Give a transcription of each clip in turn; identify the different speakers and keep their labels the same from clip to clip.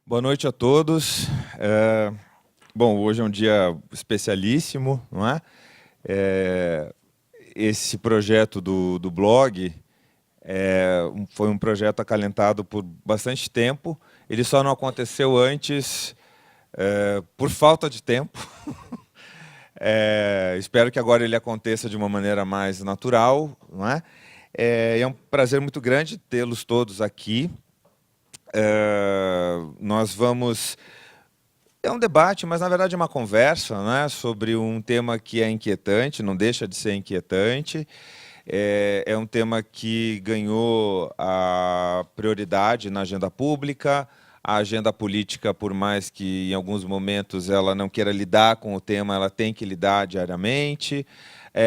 Speaker 1: Boa noite a todos. Bom, hoje é um dia especialíssimo, não é? Esse projeto do blog foi um projeto acalentado por bastante tempo. Ele só não aconteceu antes por falta de tempo. Espero que agora ele aconteça de uma maneira mais natural, não é? É um prazer muito grande tê-los todos aqui. Nós vamos... É um debate, mas na verdade é uma conversa, né, sobre um tema que é inquietante, não deixa de ser inquietante. É um tema que ganhou a prioridade na agenda pública. A agenda política, por mais que em alguns momentos ela não queira lidar com o tema, ela tem que lidar diariamente.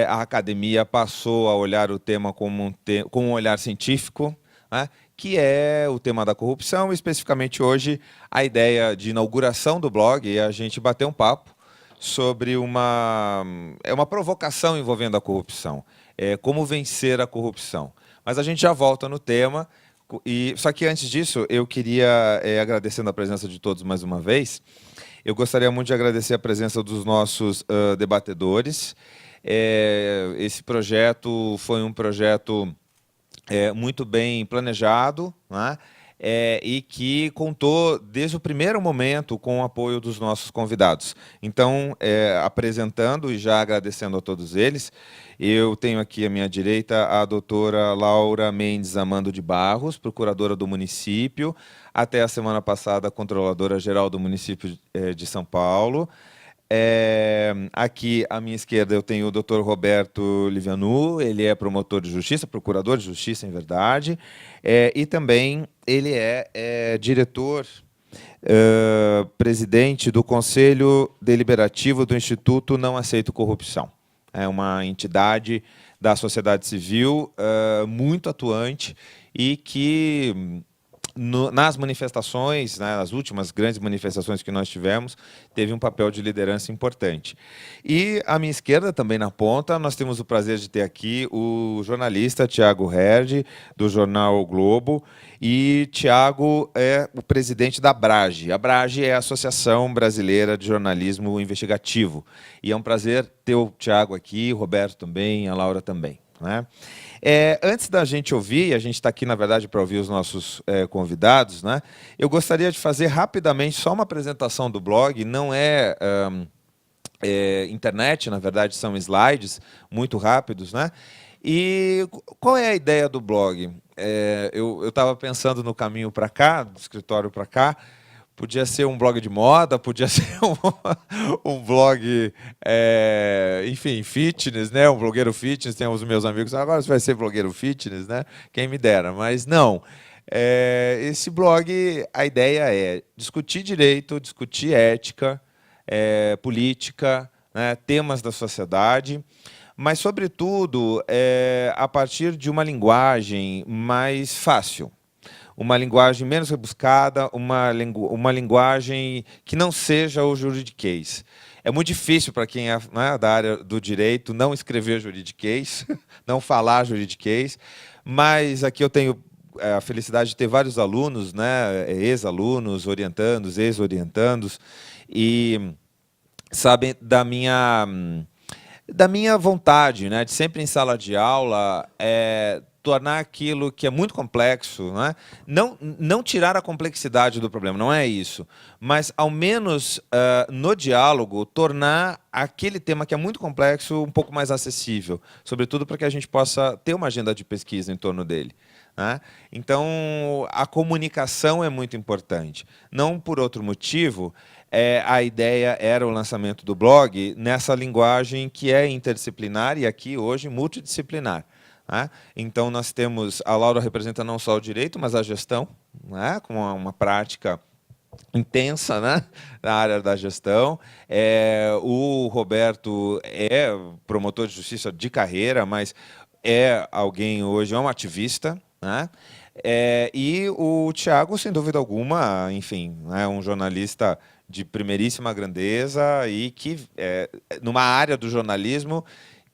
Speaker 1: A academia passou a olhar o tema como com um olhar científico, né, que é o tema da corrupção. Especificamente hoje, a ideia de inauguração do blog é a gente bater um papo sobre uma provocação envolvendo a corrupção. Como vencer a corrupção. Mas a gente já volta no tema. Só que antes disso, eu queria, agradecendo a presença de todos mais uma vez, eu gostaria muito de agradecer a presença dos nossos debatedores. Esse projeto foi um projeto muito bem planejado, né? E que contou, desde o primeiro momento, com o apoio dos nossos convidados. Então, apresentando e já agradecendo a todos eles, eu tenho aqui à minha direita a doutora Laura Mendes Amando de Barros, procuradora do município, até a semana passada, controladora-geral do município de São Paulo. Aqui à minha esquerda eu tenho o Dr. Roberto Livianu, ele é promotor de justiça, procurador de justiça, em verdade, e também ele é diretor, presidente do Conselho Deliberativo do Instituto Não Aceito Corrupção. É uma entidade da sociedade civil muito atuante e que... nas manifestações, né, nas últimas grandes manifestações que nós tivemos, teve um papel de liderança importante. E à minha esquerda, também na ponta, nós temos o prazer de ter aqui o jornalista Tiago Herdi, do jornal o Globo, e Tiago é o presidente da Abrage. A Abrage é a Associação Brasileira de Jornalismo Investigativo. E é um prazer ter o Tiago aqui, o Roberto também, a Laura também, né? Antes da gente ouvir, a gente está aqui, na verdade, para ouvir os nossos convidados, né? Eu gostaria de fazer rapidamente só uma apresentação do blog. Não internet, na verdade, são slides muito rápidos, né? E qual é a ideia do blog? Eu estava pensando no caminho para cá, do escritório para cá. Podia ser um blog de moda, podia ser um blog, enfim, fitness, né? Um blogueiro fitness. Tem os meus amigos, agora você vai ser blogueiro fitness, né? Quem me dera, mas não. Esse blog, a ideia é discutir direito, discutir ética, política, né? Temas da sociedade, mas, sobretudo, a partir de uma linguagem mais fácil. Uma linguagem menos rebuscada, uma linguagem que não seja o juridiquês. É muito difícil para quem é, né, da área do direito não escrever juridiquês, não falar juridiquês, mas aqui eu tenho a felicidade de ter vários alunos, né, ex-alunos, orientandos, ex-orientandos, e sabem da minha vontade, né, de sempre em sala de aula tornar aquilo que é muito complexo, né? Não tirar a complexidade do problema, não é isso, mas, ao menos, no diálogo, tornar aquele tema que é muito complexo um pouco mais acessível, sobretudo para que a gente possa ter uma agenda de pesquisa em torno dele, né? Então, a comunicação é muito importante. Não por outro motivo, a ideia era o lançamento do blog nessa linguagem que é interdisciplinar e aqui, hoje, multidisciplinar. Então, nós temos... A Laura representa não só o direito, mas a gestão, né, com uma prática intensa, né, na área da gestão. O Roberto é promotor de justiça de carreira, mas alguém hoje, é um ativista, né? E o Tiago, sem dúvida alguma, enfim, é um jornalista de primeiríssima grandeza e que, numa área do jornalismo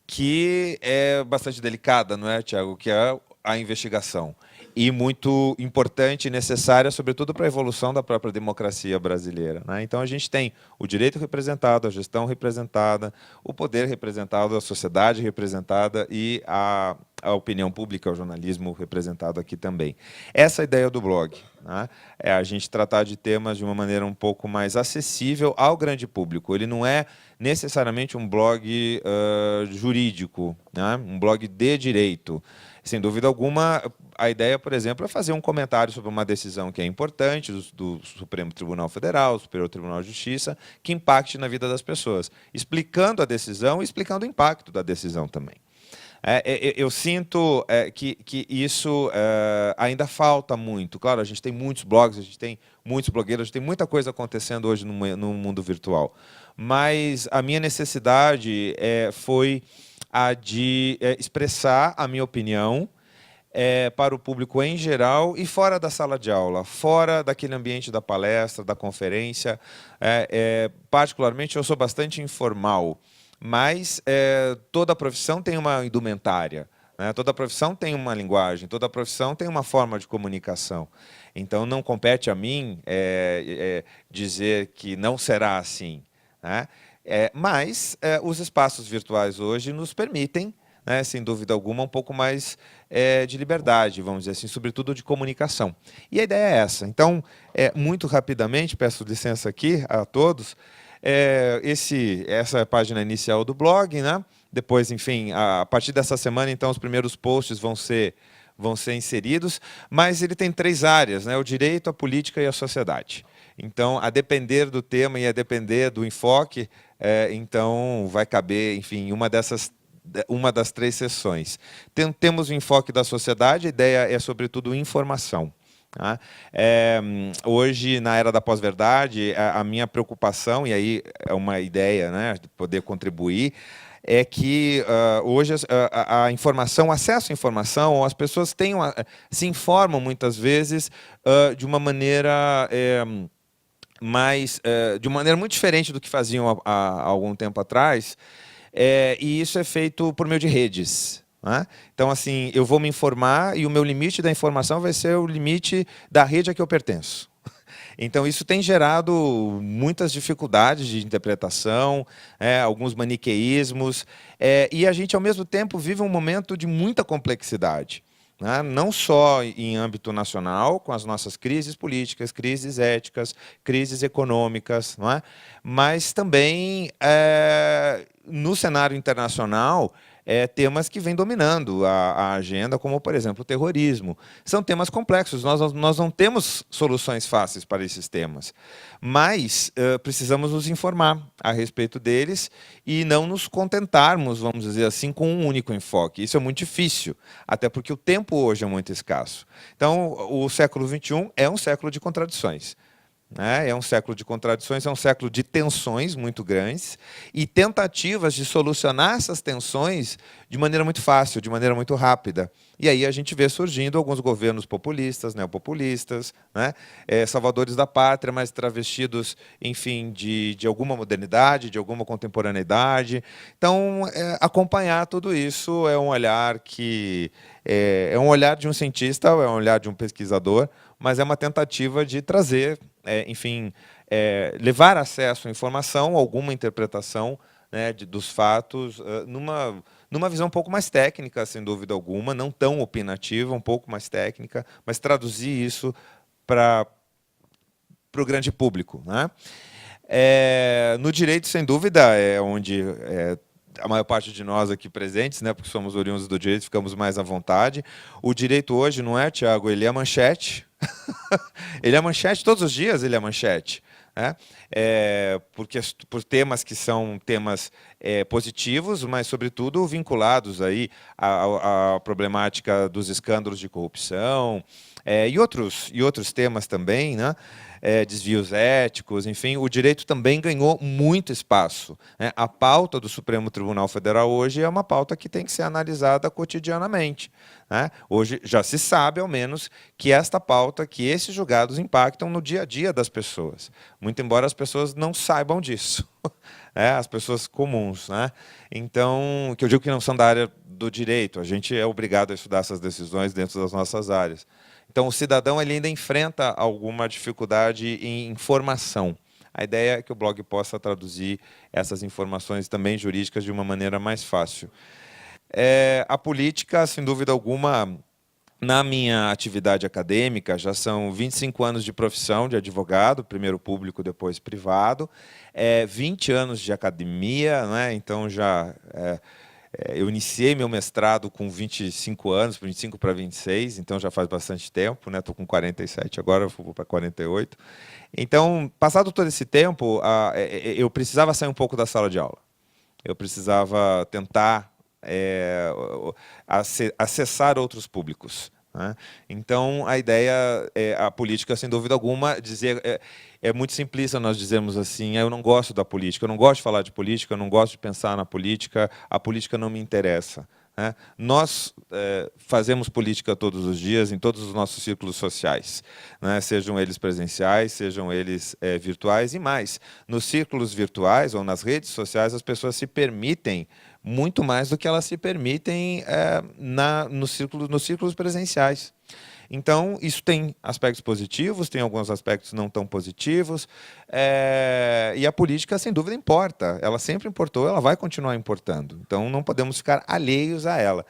Speaker 1: que é bastante delicada, não é, Tiago? Que é a investigação. e muito importante e necessária, sobretudo para a evolução da própria democracia brasileira, né? Então, a gente tem o direito representado, a gestão representada, o poder representado, a sociedade representada e a opinião pública, o jornalismo representado aqui também. Essa é a ideia do blog, né? É a gente tratar de temas de uma maneira um pouco mais acessível ao grande público. Ele não é necessariamente um blog jurídico, né? Um blog de direito. Sem dúvida alguma, a ideia, por exemplo, é fazer um comentário sobre uma decisão que é importante do Supremo Tribunal Federal, do Superior Tribunal de Justiça, que impacte na vida das pessoas, explicando a decisão e explicando o impacto da decisão também. Eu sinto que isso ainda falta muito. Claro, a gente tem muitos blogs, a gente tem muitos blogueiros, a gente tem muita coisa acontecendo hoje no mundo virtual. Mas a minha necessidade foi a de expressar a minha opinião para o público em geral e fora da sala de aula, fora daquele ambiente da palestra, da conferência. Particularmente, eu sou bastante informal, mas toda profissão tem uma indumentária, né? Toda profissão tem uma linguagem, toda profissão tem uma forma de comunicação. Então, não compete a mim dizer que não será assim, né? Mas os espaços virtuais hoje nos permitem, né, sem dúvida alguma, um pouco mais de liberdade, vamos dizer assim, sobretudo de comunicação. E a ideia é essa. Então, muito rapidamente, peço licença aqui a todos, essa é a página inicial do blog, né? Depois, enfim, a partir dessa semana, então, os primeiros posts vão ser inseridos, mas ele tem 3 áreas, né? O direito, a política e a sociedade. Então, a depender do tema e a depender do enfoque, então vai caber, enfim, uma das 3 sessões. Temos o enfoque da sociedade, a ideia é, sobretudo, informação. Tá? Hoje, na era da pós-verdade, a minha preocupação, e aí é uma ideia, né, de poder contribuir, é que hoje a informação, o acesso à informação, as pessoas se informam muitas vezes de uma maneira de uma maneira muito diferente do que faziam há algum tempo atrás, e isso é feito por meio de redes, né? Então, assim, eu vou me informar e o meu limite da informação vai ser o limite da rede a que eu pertenço. Então, isso tem gerado muitas dificuldades de interpretação, alguns maniqueísmos, e a gente, ao mesmo tempo, vive um momento de muita complexidade, né? Não só em âmbito nacional, com as nossas crises políticas, crises éticas, crises econômicas, não é? Mas também no cenário internacional, temas que vêm dominando a agenda, como, por exemplo, o terrorismo. São temas complexos, nós não temos soluções fáceis para esses temas, mas precisamos nos informar a respeito deles e não nos contentarmos, vamos dizer assim, com um único enfoque. Isso é muito difícil, até porque o tempo hoje é muito escasso. Então, o século XXI é um século de contradições. É um século de contradições, é um século de tensões muito grandes e tentativas de solucionar essas tensões de maneira muito fácil, de maneira muito rápida. E aí a gente vê surgindo alguns governos populistas, neopopulistas, né? Salvadores da pátria, mas travestidos, enfim, de alguma modernidade, de alguma contemporaneidade. Então, acompanhar tudo isso é um olhar que é um olhar de um cientista, é um olhar de um pesquisador, mas é uma tentativa de trazer, enfim, levar acesso à informação, alguma interpretação, né, dos fatos, numa visão um pouco mais técnica, sem dúvida alguma, não tão opinativa, um pouco mais técnica, mas traduzir isso para o grande público, né? No direito, sem dúvida, é onde a maior parte de nós aqui presentes, né, porque somos oriundos do direito, ficamos mais à vontade. O direito hoje, não é, Tiago? Ele é manchete. Ele é manchete todos os dias, ele é manchete, né? Porque por temas que são temas positivos, mas sobretudo vinculados aí à problemática dos escândalos de corrupção, e outros temas também, né? Desvios éticos, enfim, o direito também ganhou muito espaço, né? A pauta do Supremo Tribunal Federal hoje é uma pauta que tem que ser analisada cotidianamente, né? Hoje já se sabe, ao menos, que esta pauta, que esses julgados impactam no dia a dia das pessoas, muito embora as pessoas não saibam disso, as pessoas comuns, né? Então, que eu digo que não são da área do direito, a gente é obrigado a estudar essas decisões dentro das nossas áreas. Então, o cidadão ele ainda enfrenta alguma dificuldade em informação. A ideia é que o blog possa traduzir essas informações também jurídicas de uma maneira mais fácil. A política, sem dúvida alguma, na minha atividade acadêmica, já são 25 anos de profissão de advogado, primeiro público, depois privado, 20 anos de academia, né? Então eu iniciei meu mestrado com 25 anos, 25 para 26, então já faz bastante tempo, né? Estou com 47 agora, vou para 48. Então, passado todo esse tempo, eu precisava sair um pouco da sala de aula. Eu precisava tentar acessar outros públicos, né? Então, a ideia, a política, sem dúvida alguma, dizer é muito simplista nós dizermos assim, eu não gosto da política, eu não gosto de falar de política, eu não gosto de pensar na política, a política não me interessa, né? Nós fazemos política todos os dias, em todos os nossos círculos sociais, né? Sejam eles presenciais, sejam eles virtuais e mais. Nos círculos virtuais ou nas redes sociais, as pessoas se permitem muito mais do que elas se permitem nos círculos presenciais. Então, isso tem aspectos positivos, tem alguns aspectos não tão positivos, e a política, sem dúvida, importa. Ela sempre importou, ela vai continuar importando. Então, não podemos ficar alheios a ela.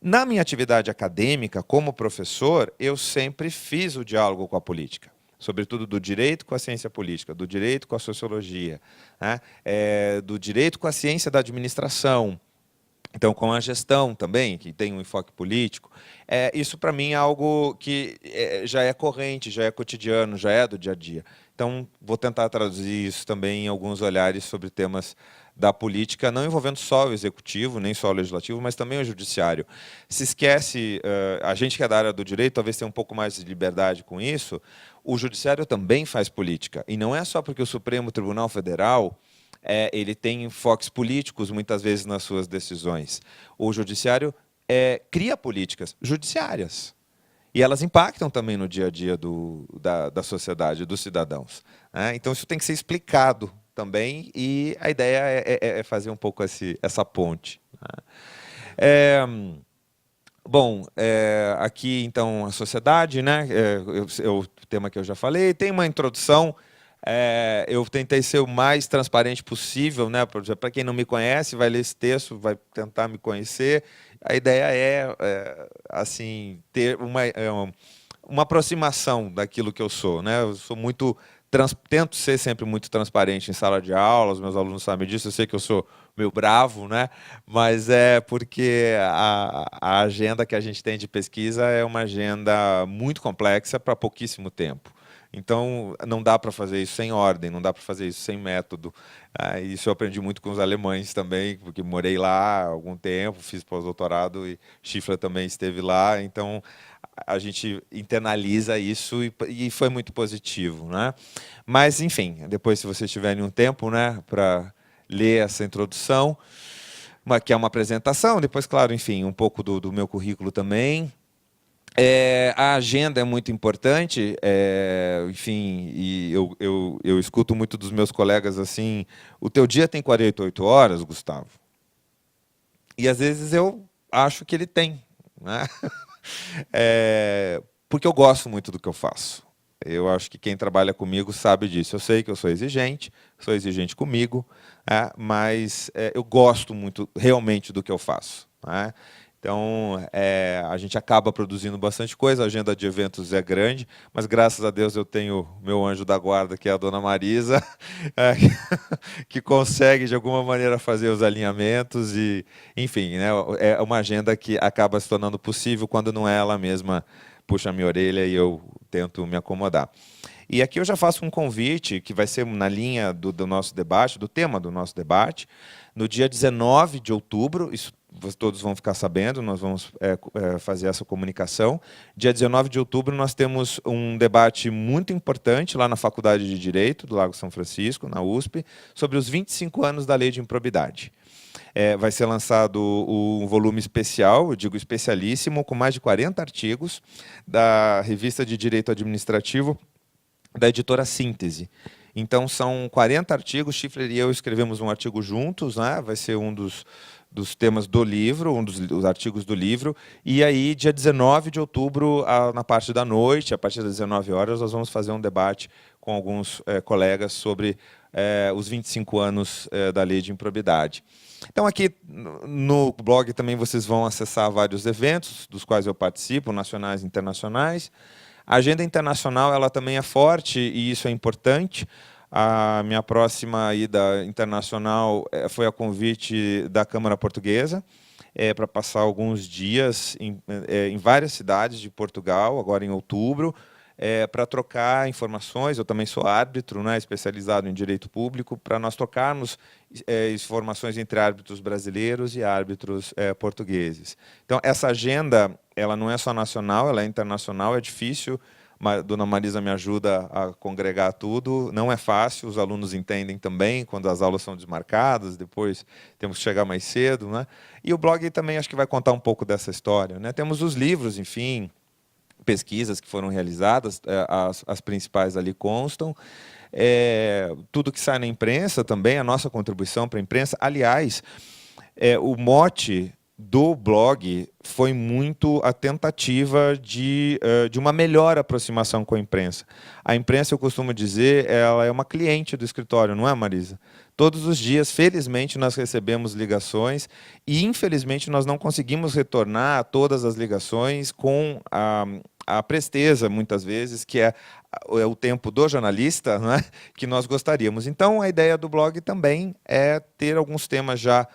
Speaker 1: Na minha atividade acadêmica, como professor, eu sempre fiz o diálogo com a política, sobretudo do direito com a ciência política, do direito com a sociologia, né? Do direito com a ciência da administração, então com a gestão também, que tem um enfoque político. Isso, para mim, é algo que já é corrente, já é cotidiano, já é do dia a dia. Então, vou tentar traduzir isso também em alguns olhares sobre temas da política, não envolvendo só o executivo, nem só o legislativo, mas também o judiciário. Se esquece, a gente que é da área do direito talvez tenha um pouco mais de liberdade com isso, o judiciário também faz política. E não é só porque o Supremo Tribunal Federal ele tem enfoques políticos, muitas vezes, nas suas decisões. O judiciário cria políticas judiciárias. E elas impactam também no dia a dia da sociedade, dos cidadãos, né? Então, isso tem que ser explicado também, e a ideia é fazer um pouco essa ponte, né? Bom, aqui, então, a sociedade, né? O tema que eu já falei. Tem uma introdução. Eu tentei ser o mais transparente possível, né? Para quem não me conhece, vai ler esse texto, vai tentar me conhecer. A ideia assim, ter uma aproximação daquilo que eu sou, né? Eu sou tento ser sempre muito transparente em sala de aula, os meus alunos sabem disso, eu sei que eu sou meio bravo, né? Mas é porque a agenda que a gente tem de pesquisa é uma agenda muito complexa para pouquíssimo tempo. Então, não dá para fazer isso sem ordem, não dá para fazer isso sem método. Isso eu aprendi muito com os alemães também, porque morei lá há algum tempo, fiz pós-doutorado e Schiffler também esteve lá. Então, a gente internaliza isso e foi muito positivo, né? Mas, enfim, depois, se vocês tiverem um tempo, né, para ler essa introdução, que é uma apresentação, depois, claro, enfim, um pouco do meu currículo também. A agenda é muito importante, enfim, e eu escuto muito dos meus colegas assim, o teu dia tem 48 horas, Gustavo? E às vezes eu acho que ele tem, né? Porque eu gosto muito do que eu faço. Eu acho que quem trabalha comigo sabe disso. Eu sei que eu sou exigente comigo, mas eu gosto muito realmente do que eu faço, né? Então, a gente acaba produzindo bastante coisa, a agenda de eventos é grande, mas graças a Deus eu tenho meu anjo da guarda, que é a dona Marisa, que consegue de alguma maneira fazer os alinhamentos e, enfim, né, é uma agenda que acaba se tornando possível quando não é ela mesma puxa a minha orelha e eu tento me acomodar. E aqui eu já faço um convite que vai ser na linha do nosso debate, do tema do nosso debate, no dia 19 de outubro, isso todos vão ficar sabendo, nós vamos fazer essa comunicação. Dia 19 de outubro nós temos um debate muito importante lá na Faculdade de Direito do Lago São Francisco, na USP, sobre os 25 anos da Lei de Improbidade. Vai ser lançado um volume especial, eu digo especialíssimo, com mais de 40 artigos, da Revista de Direito Administrativo, da editora Síntese. Então, são 40 artigos, Schiffler e eu escrevemos um artigo juntos, né? Vai ser um dos dos temas do livro, um dos artigos do livro, e aí, dia 19 de outubro, na parte da noite, a partir das 19 horas, nós vamos fazer um debate com alguns colegas sobre os 25 anos da Lei de Improbidade. Então, aqui no blog também vocês vão acessar vários eventos, dos quais eu participo, nacionais e internacionais. A agenda internacional ela também é forte, e isso é importante. A minha próxima ida internacional foi a convite da Câmara Portuguesa, para passar alguns dias em várias cidades de Portugal, agora em outubro, para trocar informações. Eu também sou árbitro, né, especializado em direito público, para nós trocarmos informações entre árbitros brasileiros e árbitros portugueses. Então, essa agenda ela não é só nacional, ela é internacional, é difícil. A dona Marisa me ajuda a congregar tudo, não é fácil, os alunos entendem também, quando as aulas são desmarcadas, depois temos que chegar mais cedo, né? E o blog também acho que vai contar um pouco dessa história, né? Temos os livros, enfim, pesquisas que foram realizadas, as principais ali constam, tudo que sai na imprensa também, a nossa contribuição para a imprensa. Aliás, o mote do blog foi muito a tentativa de uma melhor aproximação com a imprensa. A imprensa, eu costumo dizer, ela é uma cliente do escritório, não é, Marisa? Todos os dias, felizmente, nós recebemos ligações e, infelizmente, nós não conseguimos retornar todas as ligações com a presteza, muitas vezes, que é o tempo do jornalista, né, que nós gostaríamos. Então, a ideia do blog também é ter alguns temas já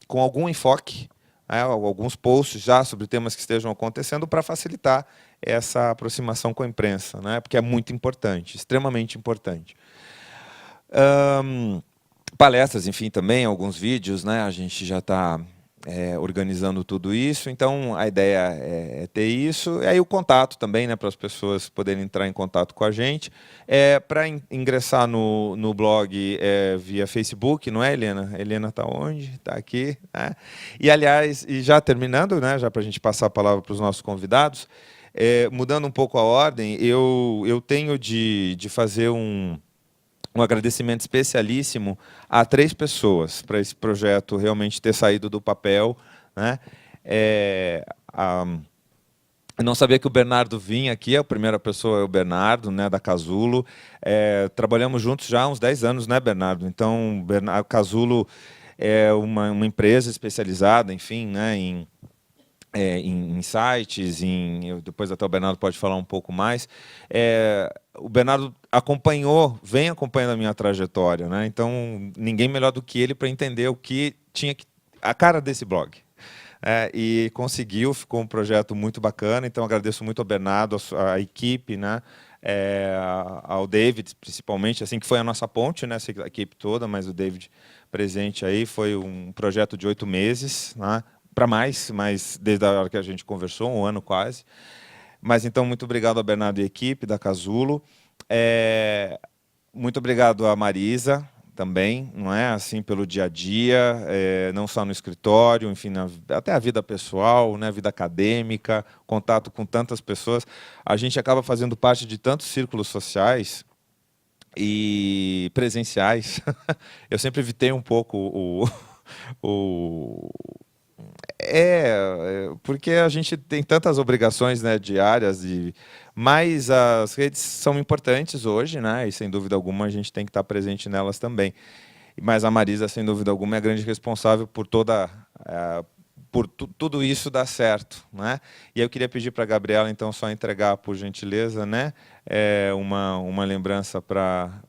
Speaker 1: com algum enfoque, alguns posts já sobre temas que estejam acontecendo, para facilitar essa aproximação com a imprensa, né, porque é muito importante, extremamente importante. Palestras, enfim, também, alguns vídeos, né, a gente já está organizando tudo isso, então a ideia é ter isso, e aí o contato também, né, para as pessoas poderem entrar em contato com a gente. Para ingressar no blog via Facebook, não é, Helena? Helena está onde? Está aqui. Né? E, aliás, e já terminando, né, já para a gente passar a palavra para os nossos convidados, mudando um pouco a ordem, eu tenho de fazer um agradecimento especialíssimo a 3 pessoas para esse projeto realmente ter saído do papel, né? Eu não sabia que o Bernardo vinha aqui, a primeira pessoa é o Bernardo, né, da Casulo. Trabalhamos juntos já há uns 10 anos, né, Bernardo? Então, a Casulo é uma empresa especializada, enfim, né, em sites, depois até o Bernardo pode falar um pouco mais. O Bernardo vem acompanhando a minha trajetória, né? Então, ninguém melhor do que ele para entender o que tinha a cara desse blog. E conseguiu, ficou um projeto muito bacana, então agradeço muito ao Bernardo, à equipe, né? Ao David, principalmente, assim, que foi a nossa ponte, né? Essa equipe toda, mas o David presente aí, foi um projeto de 8 meses, né? Para mais, mas desde a hora que a gente conversou, 1 ano quase. Mas, então, muito obrigado ao Bernardo e à equipe da Casulo. Muito obrigado à Marisa também, não é, assim, pelo dia a dia, não só no escritório, enfim, até a vida pessoal, né, a vida acadêmica, contato com tantas pessoas. A gente acaba fazendo parte de tantos círculos sociais e presenciais. Eu sempre evitei um pouco porque a gente tem tantas obrigações, né, diárias, mas as redes são importantes hoje, né, e sem dúvida alguma a gente tem que estar presente nelas também. Mas a Marisa, sem dúvida alguma, é a grande responsável por tudo isso dar certo, né? E eu queria pedir para a Gabriela, então, só entregar, por gentileza, né, uma lembrança para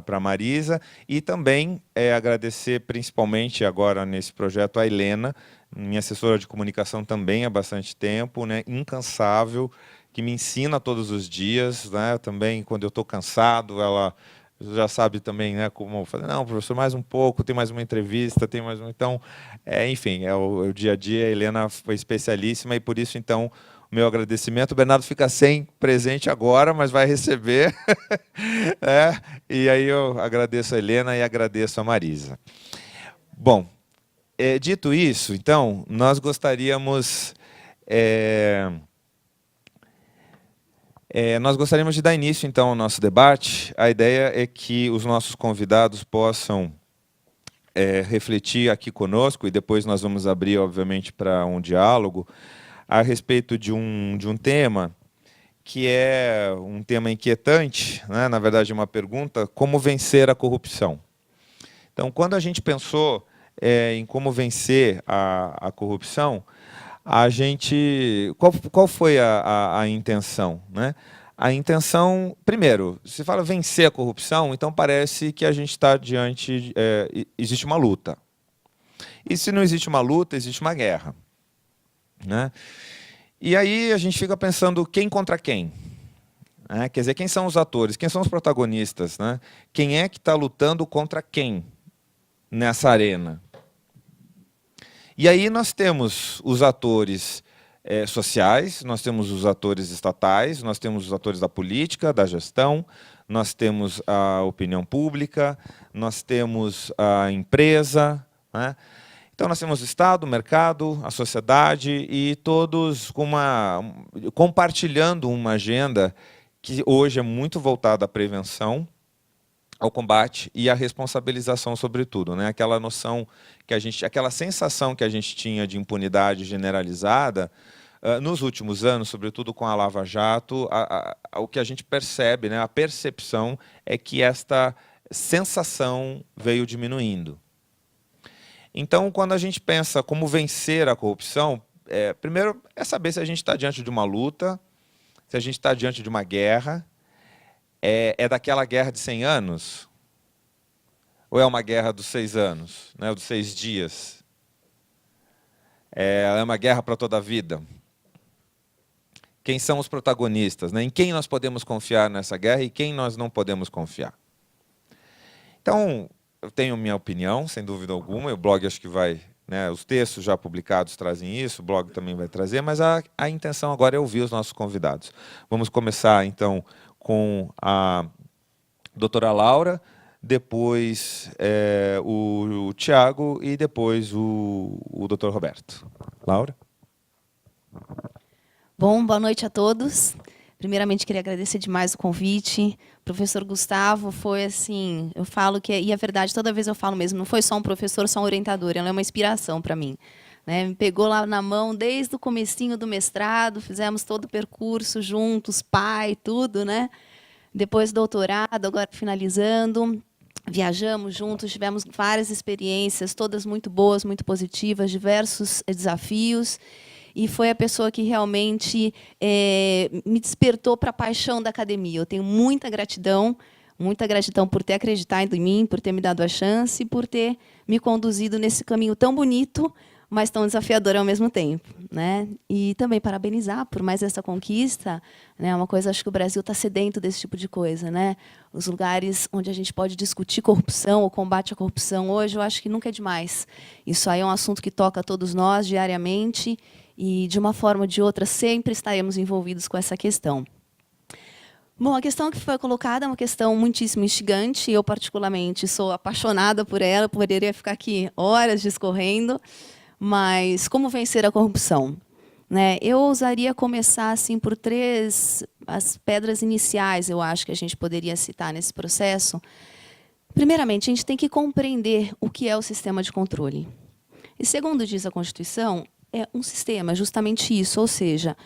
Speaker 1: a Marisa, e também agradecer principalmente agora nesse projeto a Helena, minha assessora de comunicação também há bastante tempo, né, incansável, que me ensina todos os dias, né, também quando eu estou cansado, ela já sabe também, né, como fazer. Não, professor, mais um pouco, tem mais uma entrevista, tem mais um. Então, enfim, o dia a dia. A Helena foi especialíssima e por isso, então, o meu agradecimento. O Bernardo fica sem presente agora, mas vai receber. E aí eu agradeço a Helena e agradeço a Marisa. Bom, dito isso, então, nós gostaríamos de dar início, então, ao nosso debate. A ideia é que os nossos convidados possam refletir aqui conosco, e depois nós vamos abrir, obviamente, para um diálogo, a respeito de um tema que é um tema inquietante, né? Na verdade, uma pergunta: como vencer a corrupção? Então, quando a gente pensou em como vencer a corrupção, qual foi a intenção, né? A intenção, primeiro, se fala vencer a corrupção, então parece que a gente está diante, existe uma luta. E se não existe uma luta, existe uma guerra, né? E aí a gente fica pensando quem contra quem, né? Quer dizer, quem são os atores, quem são os protagonistas, né? Quem é que está lutando contra quem nessa arena? E aí nós temos os atores sociais, nós temos os atores estatais, nós temos os atores da política, da gestão, nós temos a opinião pública, nós temos a empresa, né? Então nós temos o Estado, o mercado, a sociedade, e todos compartilhando uma agenda que hoje é muito voltada à prevenção, ao combate e à responsabilização, sobretudo, né? Aquela noção que aquela sensação que a gente tinha de impunidade generalizada nos últimos anos, sobretudo com a Lava Jato, o que a gente percebe, né? A percepção é que esta sensação veio diminuindo. Então, quando a gente pensa como vencer a corrupção, primeiro é saber se a gente está diante de uma luta, se a gente está diante de uma guerra. É daquela guerra de 100 anos? Ou é uma guerra dos 6 anos, né, dos 6 dias? É uma guerra para toda a vida? Quem são os protagonistas, né? Em quem nós podemos confiar nessa guerra e quem nós não podemos confiar? Então, eu tenho minha opinião, sem dúvida alguma, e o blog acho que vai... né, os textos já publicados trazem isso, o blog também vai trazer, mas a intenção agora é ouvir os nossos convidados. Vamos começar, então, com a doutora Laura, depois o Tiago e depois o doutor Roberto. Laura?
Speaker 2: Bom, boa noite a todos. Primeiramente, queria agradecer demais o convite. O professor Gustavo foi assim, eu falo que, e é verdade, toda vez eu falo mesmo, não foi só um professor, só um orientador, ela é uma inspiração para mim. Né? Me pegou lá na mão desde o comecinho do mestrado, fizemos todo o percurso juntos, pai, tudo, né? Depois doutorado, agora finalizando, viajamos juntos, tivemos várias experiências, todas muito boas, muito positivas, diversos desafios. E foi a pessoa que realmente me despertou para a paixão da academia. Eu tenho muita gratidão por ter acreditado em mim, por ter me dado a chance, por ter me conduzido nesse caminho tão bonito, mas tão desafiador ao mesmo tempo, né? E também parabenizar por mais essa conquista, né? Uma coisa, acho que o Brasil está sedento desse tipo de coisa, né? Os lugares onde a gente pode discutir corrupção, o combate à corrupção hoje, eu acho que nunca é demais. Isso aí é um assunto que toca a todos nós diariamente e, de uma forma ou de outra, sempre estaremos envolvidos com essa questão. Bom, a questão que foi colocada é uma questão muitíssimo instigante. Eu, particularmente, sou apaixonada por ela, poderia ficar aqui horas discorrendo. Mas como vencer a corrupção? Né? Eu ousaria começar assim, por as pedras iniciais, eu acho, que a gente poderia citar nesse processo. Primeiramente, a gente tem que compreender o que é o sistema de controle. E, segundo diz a Constituição, é um sistema, justamente isso, ou seja,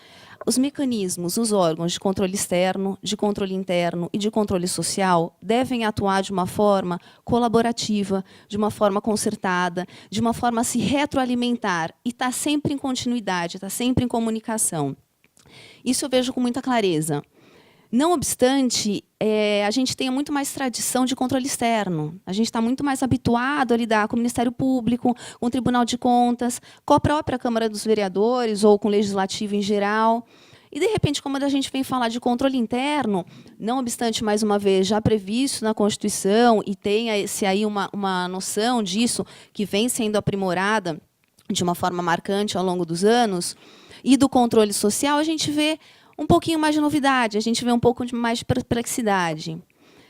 Speaker 2: os mecanismos, os órgãos de controle externo, de controle interno e de controle social devem atuar de uma forma colaborativa, de uma forma concertada, de uma forma a se retroalimentar e estar sempre em continuidade, estar sempre em comunicação. Isso eu vejo com muita clareza. Não obstante, a gente tem muito mais tradição de controle externo. A gente está muito mais habituado a lidar com o Ministério Público, com o Tribunal de Contas, com a própria Câmara dos Vereadores ou com o Legislativo em geral. E, de repente, como a gente vem falar de controle interno, não obstante, mais uma vez, já previsto na Constituição, e tem-se aí uma noção disso que vem sendo aprimorada de uma forma marcante ao longo dos anos, e do controle social, a gente vê um pouquinho mais de novidade, a gente vê um pouco mais de perplexidade.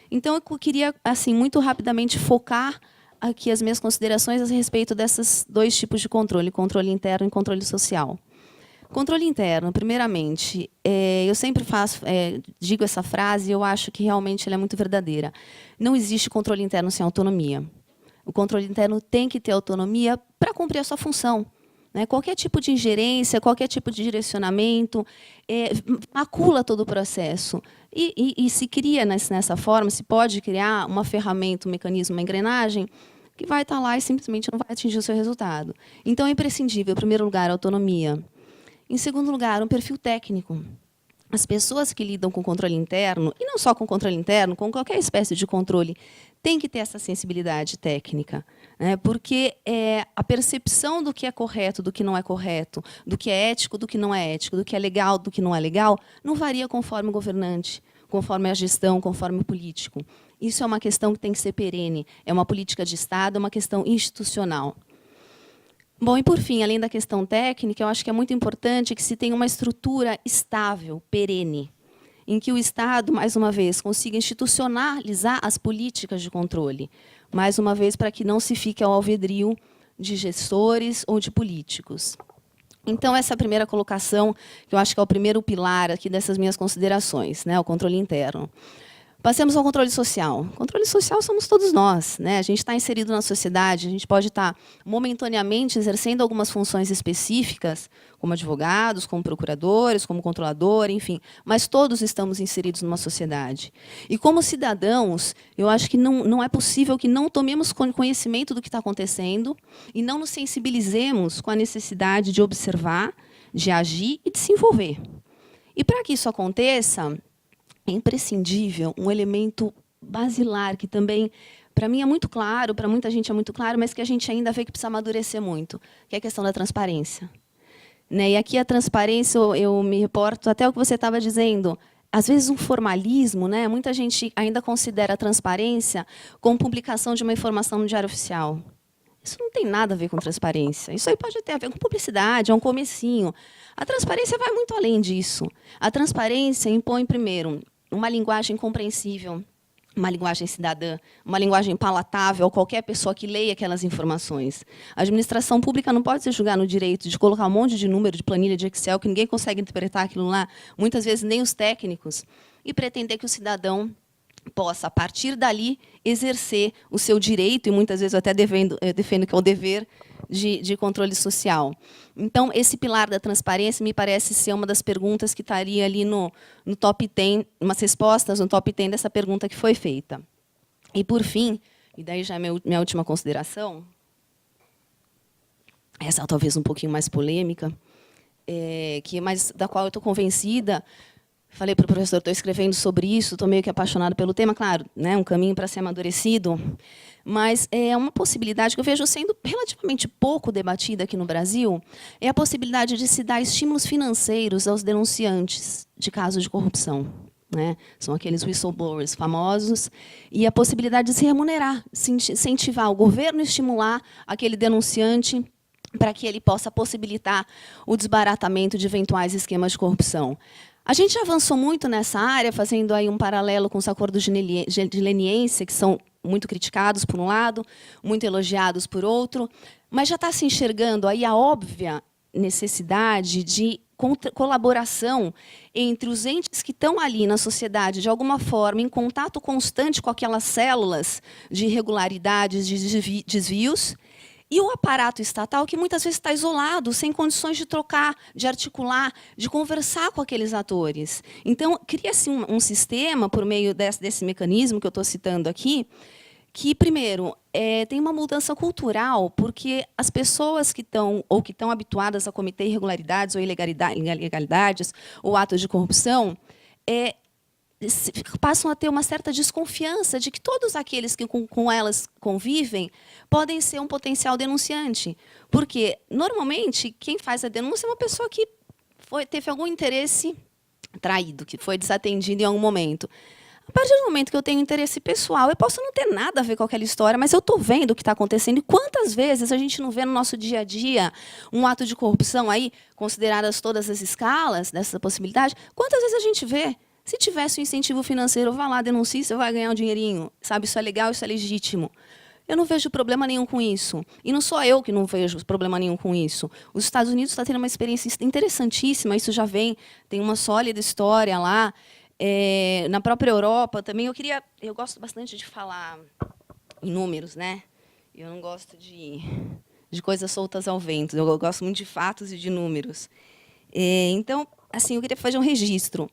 Speaker 2: Então, eu queria, assim, muito rapidamente focar aqui as minhas considerações a respeito desses dois tipos de controle interno e controle social. Controle interno, primeiramente, eu sempre digo essa frase e eu acho que realmente ela é muito verdadeira. Não existe controle interno sem autonomia. O controle interno tem que ter autonomia para cumprir a sua função. Né? Qualquer tipo de ingerência, qualquer tipo de direcionamento, macula todo o processo. E se cria nessa forma, se pode criar uma ferramenta, um mecanismo, uma engrenagem, que vai estar lá e simplesmente não vai atingir o seu resultado. Então, é imprescindível, em primeiro lugar, a autonomia. Em segundo lugar, um perfil técnico. As pessoas que lidam com controle interno, e não só com controle interno, com qualquer espécie de controle, têm que ter essa sensibilidade técnica, né? Porque a percepção do que é correto, do que não é correto, do que é ético, do que não é ético, do que é legal, do que não é legal, não varia conforme o governante, conforme a gestão, conforme o político. Isso é uma questão que tem que ser perene, é uma política de Estado, é uma questão institucional. Bom, e por fim, além da questão técnica, eu acho que é muito importante que se tenha uma estrutura estável, perene, em que o Estado, mais uma vez, consiga institucionalizar as políticas de controle, mais uma vez, para que não se fique ao alvedrio de gestores ou de políticos. Então, essa primeira colocação, que eu acho que é o primeiro pilar aqui dessas minhas considerações, né, o controle interno. Passemos ao controle social. O controle social somos todos nós, né? A gente está inserido na sociedade, a gente pode estar momentaneamente exercendo algumas funções específicas, como advogados, como procuradores, como controlador, enfim, mas todos estamos inseridos numa sociedade. E como cidadãos, eu acho que não é possível que não tomemos conhecimento do que está acontecendo e não nos sensibilizemos com a necessidade de observar, de agir e de se envolver. E para que isso aconteça, é imprescindível um elemento basilar, que também, para mim, é muito claro, para muita gente é muito claro, mas que a gente ainda vê que precisa amadurecer muito, que é a questão da transparência. Né? E aqui a transparência, eu me reporto até o que você estava dizendo, às vezes um formalismo, né? Muita gente ainda considera a transparência como publicação de uma informação no Diário Oficial. Isso não tem nada a ver com transparência. Isso aí pode ter a ver com publicidade, é um comecinho. A transparência vai muito além disso. A transparência impõe, primeiro, uma linguagem compreensível, uma linguagem cidadã, uma linguagem palatável a qualquer pessoa que leia aquelas informações. A administração pública não pode se julgar no direito de colocar um monte de número de planilha de Excel que ninguém consegue interpretar aquilo lá, muitas vezes nem os técnicos, e pretender que o cidadão possa, a partir dali, exercer o seu direito, e muitas vezes eu até defendo que é o dever de controle social. Então, esse pilar da transparência me parece ser uma das perguntas que estaria ali no top 10, umas respostas no top 10 dessa pergunta que foi feita. E, por fim, e daí já é minha última consideração, essa talvez um pouquinho mais polêmica, mas da qual eu estou convencida. Falei para o professor, estou escrevendo sobre isso, estou meio que apaixonado pelo tema, claro, né, um caminho para ser amadurecido, mas é uma possibilidade que eu vejo sendo relativamente pouco debatida aqui no Brasil, é a possibilidade de se dar estímulos financeiros aos denunciantes de casos de corrupção. Né? São aqueles whistleblowers famosos, e a possibilidade de se remunerar, se incentivar o governo, estimular aquele denunciante para que ele possa possibilitar o desbaratamento de eventuais esquemas de corrupção. A gente avançou muito nessa área, fazendo aí um paralelo com os acordos de leniência, que são muito criticados, por um lado, muito elogiados, por outro, mas já está se enxergando aí a óbvia necessidade de colaboração entre os entes que estão ali na sociedade, de alguma forma, em contato constante com aquelas células de irregularidades, de desvios, e o aparato estatal, que muitas vezes está isolado, sem condições de trocar, de articular, de conversar com aqueles atores. Então, cria-se um sistema, por meio desse mecanismo que eu estou citando aqui, que, primeiro, tem uma mudança cultural, porque as pessoas que estão habituadas a cometer irregularidades ou ilegalidades ou atos de corrupção passam a ter uma certa desconfiança de que todos aqueles que com elas convivem podem ser um potencial denunciante. Porque, normalmente, quem faz a denúncia é uma pessoa que teve algum interesse traído, que foi desatendido em algum momento. A partir do momento que eu tenho interesse pessoal, eu posso não ter nada a ver com aquela história, mas eu estou vendo o que está acontecendo. E quantas vezes a gente não vê no nosso dia a dia um ato de corrupção, aí, consideradas todas as escalas dessa possibilidade, quantas vezes a gente vê? Se tivesse um incentivo financeiro, vá lá, denuncie, você vai ganhar um dinheirinho. Sabe, isso é legal, isso é legítimo. Eu não vejo problema nenhum com isso. E não sou eu que não vejo problema nenhum com isso. Os Estados Unidos estão tendo uma experiência interessantíssima, isso já tem uma sólida história lá. Na própria Europa também. Eu gosto bastante de falar em números, né? Eu não gosto de coisas soltas ao vento. Eu gosto muito de fatos e de números. Então, assim, eu queria fazer um registro.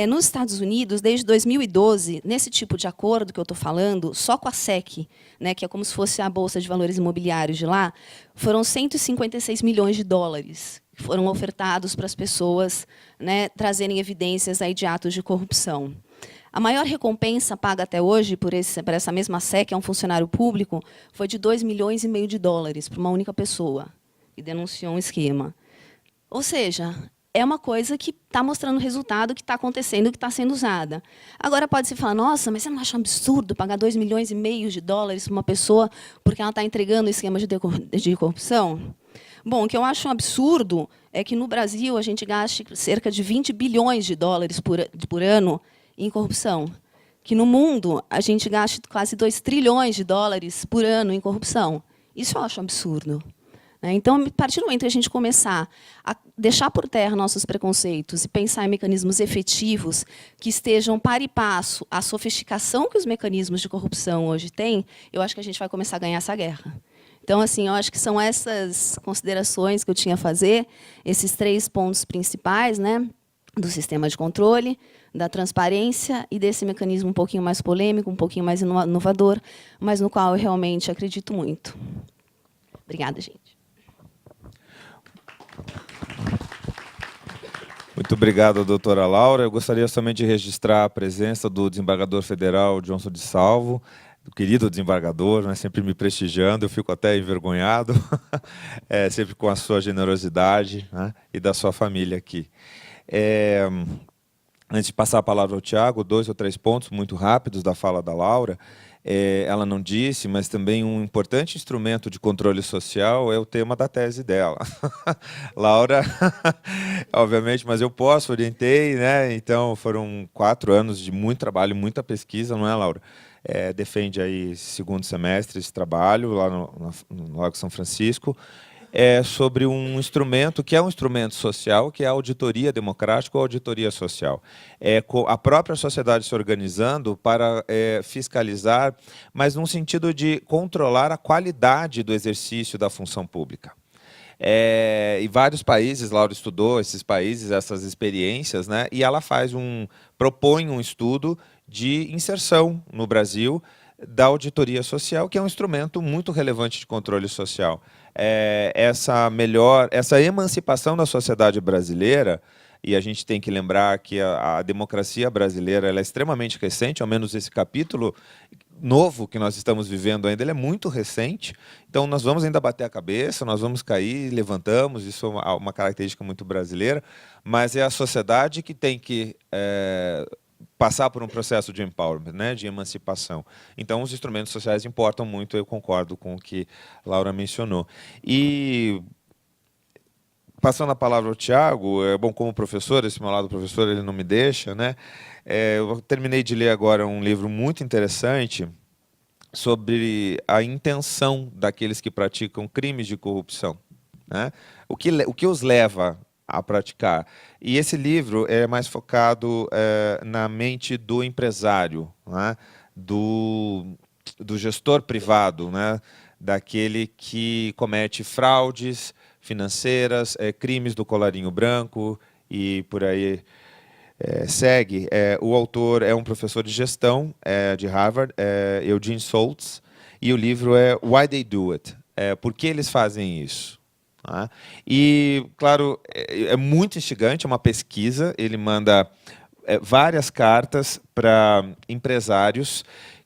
Speaker 2: Nos Estados Unidos, desde 2012, nesse tipo de acordo que eu estou falando, só com a SEC, né, que é como se fosse a Bolsa de Valores Imobiliários de lá, foram 156 milhões de dólares que foram ofertados para as pessoas, né, trazerem evidências aí de atos de corrupção. A maior recompensa paga até hoje por essa mesma SEC, a um funcionário público, foi de 2,5 milhões de dólares para uma única pessoa que denunciou um esquema. Ou seja, é uma coisa que está mostrando o resultado que está acontecendo, que está sendo usada. Agora pode-se falar, nossa, mas você não acha um absurdo pagar 2,5 milhões de dólares para uma pessoa porque ela está entregando esquema de corrupção? Bom, o que eu acho um absurdo é que, no Brasil, a gente gaste cerca de 20 bilhões de dólares por ano em corrupção. Que, no mundo, a gente gaste quase 2 trilhões de dólares por ano em corrupção. Isso eu acho um absurdo. Então, a partir do momento que a gente começar a deixar por terra nossos preconceitos e pensar em mecanismos efetivos que estejam par e passo à sofisticação que os mecanismos de corrupção hoje têm, eu acho que a gente vai começar a ganhar essa guerra. Então, assim, eu acho que são essas considerações que eu tinha a fazer, esses 3 pontos principais, né, do sistema de controle, da transparência e desse mecanismo um pouquinho mais polêmico, um pouquinho mais inovador, mas no qual eu realmente acredito muito. Obrigada, gente.
Speaker 1: Muito obrigado, doutora Laura. Eu gostaria somente de registrar a presença do desembargador federal Johnson de Salvo, do querido desembargador, né, sempre me prestigiando, eu fico até envergonhado, sempre com a sua generosidade, né, e da sua família aqui. Antes de passar a palavra ao Tiago, 2 ou 3 pontos muito rápidos da fala da Laura. Ela não disse, mas também um importante instrumento de controle social é o tema da tese dela. Laura, obviamente, mas eu orientei, né? Então foram 4 anos de muito trabalho, muita pesquisa, não é, Laura? Defende aí 2º semestre esse trabalho lá no Lago São Francisco. Sobre um instrumento que é um instrumento social, que é a auditoria democrática ou auditoria social. A própria sociedade se organizando para fiscalizar, mas num sentido de controlar a qualidade do exercício da função pública. E vários países, Laura estudou esses países, essas experiências, né? E ela propõe um estudo de inserção no Brasil da auditoria social, que é um instrumento muito relevante de controle social. Essa emancipação da sociedade brasileira, e a gente tem que lembrar que a democracia brasileira ela é extremamente recente, ao menos esse capítulo novo que nós estamos vivendo ainda, ele é muito recente, então nós vamos ainda bater a cabeça, nós vamos cair, levantamos, isso é uma característica muito brasileira, mas é a sociedade que tem que passar por um processo de empowerment, né, de emancipação. Então, os instrumentos sociais importam muito, eu concordo com o que Laura mencionou. E, passando a palavra ao Tiago, bom, como professor, esse meu lado professor, ele não me deixa, né? Eu terminei de ler agora um livro muito interessante sobre a intenção daqueles que praticam crimes de corrupção, né? O que os leva a praticar. E esse livro é mais focado na mente do empresário, né? do gestor privado, né? Daquele que comete fraudes financeiras, crimes do colarinho branco e por aí segue. O autor é um professor de gestão de Harvard, Eugene Schultz, e o livro é Why They Do It? Por que eles fazem isso? E, claro, é muito instigante, é uma pesquisa, ele manda várias cartas para empresários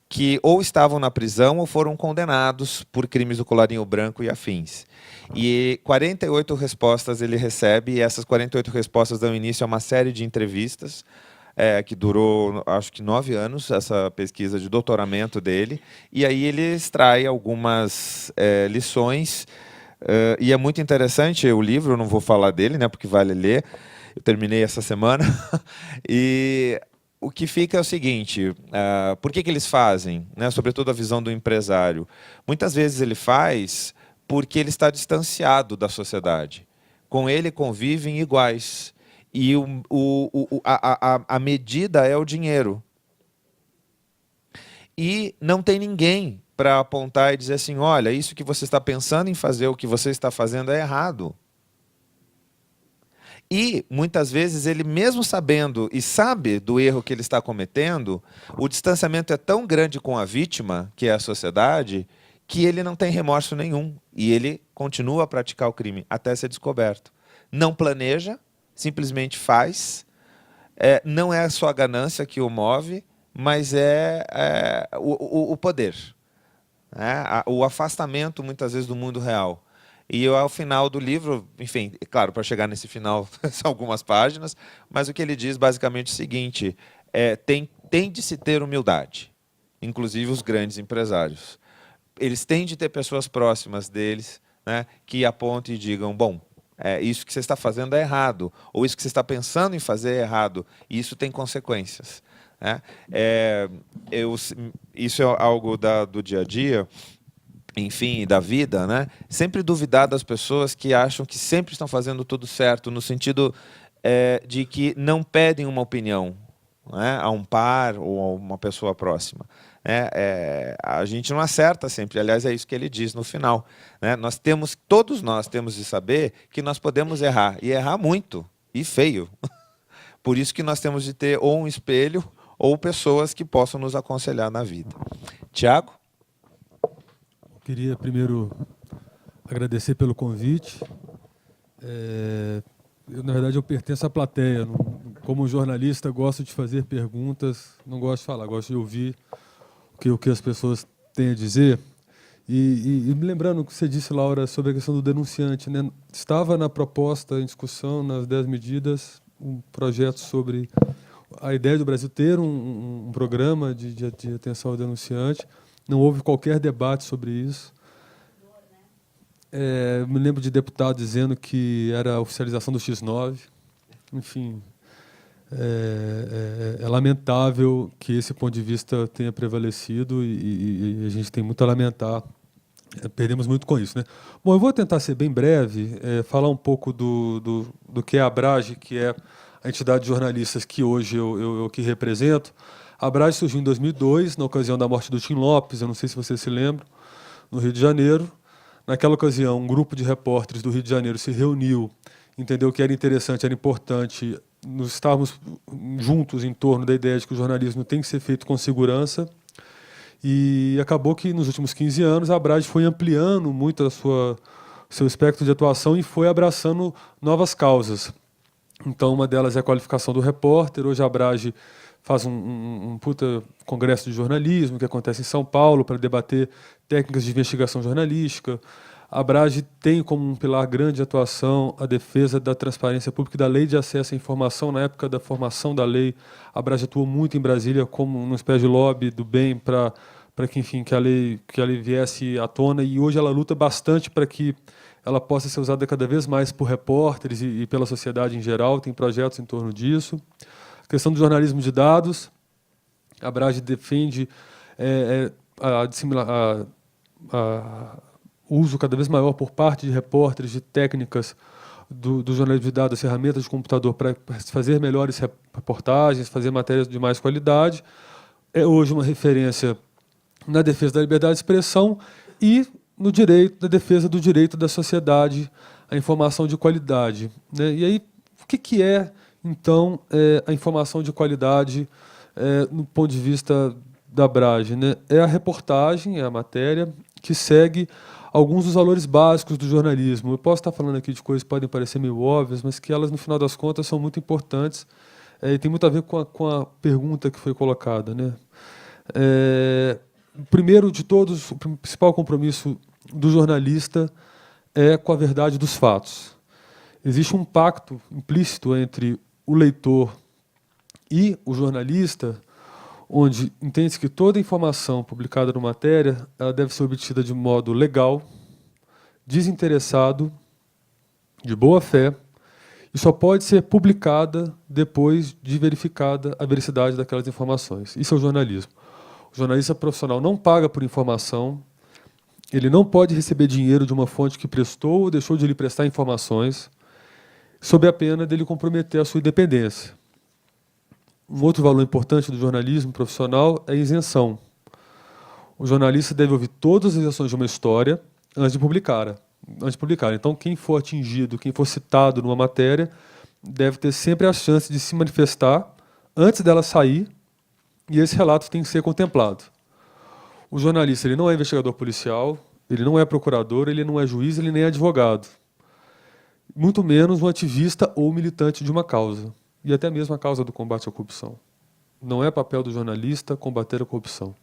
Speaker 1: que ou estavam na prisão ou foram condenados por crimes do colarinho branco e afins. E 48 respostas ele recebe, e essas 48 respostas dão início a uma série de entrevistas, que durou, acho que 9 anos, essa pesquisa de doutoramento dele, e aí ele extrai algumas lições. E é muito interessante o livro, eu não vou falar dele, né, porque vale ler, eu terminei essa semana, e o que fica é o seguinte, por que eles fazem, né, sobretudo a visão do empresário? Muitas vezes ele faz porque ele está distanciado da sociedade, com ele convivem iguais, e a medida é o dinheiro. E não tem ninguém para apontar e dizer assim, olha, isso que você está pensando em fazer, o que você está fazendo é errado. E, muitas vezes, ele mesmo sabendo e sabe do erro que ele está cometendo, o distanciamento é tão grande com a vítima, que é a sociedade, que ele não tem remorso nenhum. E ele continua a praticar o crime até ser descoberto. Não planeja, simplesmente faz. Não é só a ganância que o move, mas o poder. O afastamento, muitas vezes, do mundo real. E ao final do livro, enfim, claro, para chegar nesse final são algumas páginas, mas o que ele diz basicamente é o seguinte, tem de se ter humildade, inclusive os grandes empresários. Eles têm de ter pessoas próximas deles, né, que apontem e digam, bom, isso que você está fazendo é errado, ou isso que você está pensando em fazer é errado, e isso tem consequências. Né? Isso é algo do dia a dia, enfim, da vida, né? Sempre duvidar das pessoas que acham que sempre estão fazendo tudo certo, no sentido de que não pedem uma opinião, né, a um par ou a uma pessoa próxima. A gente não acerta sempre, aliás, é isso que ele diz no final. Né? Todos nós temos de saber que nós podemos errar, e errar muito, e feio. Por isso que nós temos de ter ou um espelho ou pessoas que possam nos aconselhar na vida. Tiago?
Speaker 3: Queria primeiro agradecer pelo convite. Na verdade, eu pertenço à plateia. Como jornalista, gosto de fazer perguntas, não gosto de falar, gosto de ouvir o que as pessoas têm a dizer. E me lembrando o que você disse, Laura, sobre a questão do denunciante. Né? Estava na proposta em discussão, nas 10 medidas, um projeto sobre a ideia do Brasil ter um programa de atenção ao denunciante. Não houve qualquer debate sobre isso. Me lembro de deputado dizendo que era a oficialização do X9. Enfim, é lamentável que esse ponto de vista tenha prevalecido e a gente tem muito a lamentar. Perdemos muito com isso. Né? Bom, eu vou tentar ser bem breve, falar um pouco do que é a Abrage, que é a entidade de jornalistas que hoje eu que represento. A Abrage surgiu em 2002, na ocasião da morte do Tim Lopes, eu não sei se vocês se lembram, no Rio de Janeiro. Naquela ocasião, um grupo de repórteres do Rio de Janeiro se reuniu, entendeu que era interessante, era importante, nós estávamos juntos em torno da ideia de que o jornalismo tem que ser feito com segurança, e acabou que, nos últimos 15 anos, a Abrage foi ampliando muito seu espectro de atuação e foi abraçando novas causas. Então, uma delas é a qualificação do repórter. Hoje a Abrage faz um puta congresso de jornalismo que acontece em São Paulo para debater técnicas de investigação jornalística. A Abrage tem como um pilar grande de atuação a defesa da transparência pública e da lei de acesso à informação. Na época da formação da lei, a Abrage atuou muito em Brasília como uma espécie de lobby do bem para que, enfim, que a lei viesse à tona, e hoje ela luta bastante para que ela possa ser usada cada vez mais por repórteres e pela sociedade em geral. Tem projetos em torno disso. A questão do jornalismo de dados, a Abrage defende o uso cada vez maior por parte de repórteres de técnicas do jornalismo de dados, ferramentas de computador para fazer melhores reportagens, fazer matérias de mais qualidade. É hoje uma referência na defesa da liberdade de expressão e na defesa do direito da sociedade à informação de qualidade. Né? E aí, o que é, então, a informação de qualidade no ponto de vista da Abrage? Né? É a reportagem, é a matéria que segue alguns dos valores básicos do jornalismo. Eu posso estar falando aqui de coisas que podem parecer meio óbvias, mas que elas, no final das contas, são muito importantes e tem muito a ver com a pergunta que foi colocada. Né? O primeiro de todos, o principal compromisso do jornalista é com a verdade dos fatos. Existe um pacto implícito entre o leitor e o jornalista, onde entende-se que toda informação publicada na matéria ela deve ser obtida de modo legal, desinteressado, de boa fé, e só pode ser publicada depois de verificada a veracidade daquelas informações. Isso é o jornalismo. O jornalista profissional não paga por informação, ele não pode receber dinheiro de uma fonte que prestou ou deixou de lhe prestar informações, sob a pena dele comprometer a sua independência. Um outro valor importante do jornalismo profissional é a isenção. O jornalista deve ouvir todas as versões de uma história antes de publicar. Então, quem for atingido, quem for citado numa matéria, deve ter sempre a chance de se manifestar antes dela sair, e esse relato tem que ser contemplado. O jornalista, ele não é investigador policial, ele não é procurador, ele não é juiz, ele nem é advogado. Muito menos um ativista ou militante de uma causa, e até mesmo a causa do combate à corrupção. Não é papel do jornalista combater a corrupção.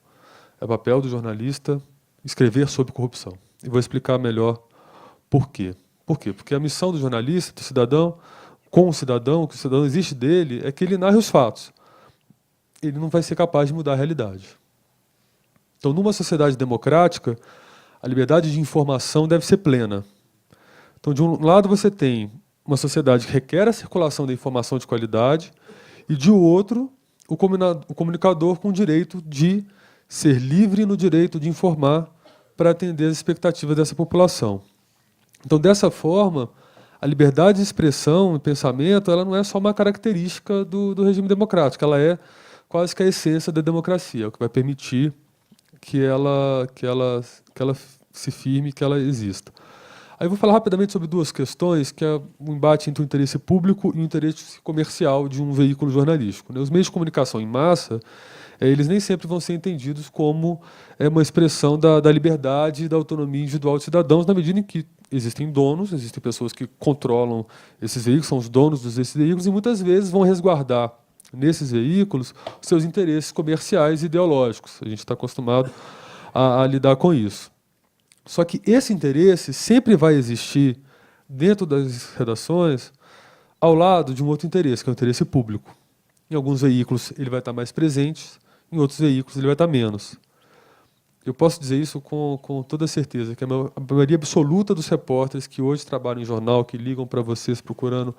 Speaker 3: É papel do jornalista escrever sobre corrupção. E vou explicar melhor por quê. Por quê? Porque a missão do jornalista, do cidadão, com o cidadão, que o cidadão existe dele, é que ele narre os fatos. Ele não vai ser capaz de mudar a realidade. Então, numa sociedade democrática, a liberdade de informação deve ser plena. Então, de um lado, você tem uma sociedade que requer a circulação da informação de qualidade, e, de outro, o comunicador com o direito de ser livre no direito de informar para atender as expectativas dessa população. Então, dessa forma, a liberdade de expressão e pensamento, ela não é só uma característica do regime democrático, ela é quase que a essência da democracia, o que vai permitir que ela se firme, que ela exista. Aí eu vou falar rapidamente sobre duas questões, que é o embate entre o interesse público e o interesse comercial de um veículo jornalístico. Os meios de comunicação em massa, eles nem sempre vão ser entendidos como uma expressão da liberdade e da autonomia individual de cidadãos, na medida em que existem donos, existem pessoas que controlam esses veículos, são os donos desses veículos, e muitas vezes vão resguardar nesses veículos seus interesses comerciais e ideológicos. A gente está acostumado a lidar com isso. Só que esse interesse sempre vai existir dentro das redações ao lado de um outro interesse, que é o interesse público. Em alguns veículos ele vai estar mais presente, em outros veículos ele vai estar menos. Eu posso dizer isso com toda certeza, que a maioria absoluta dos repórteres que hoje trabalham em jornal, que ligam para vocês procurando,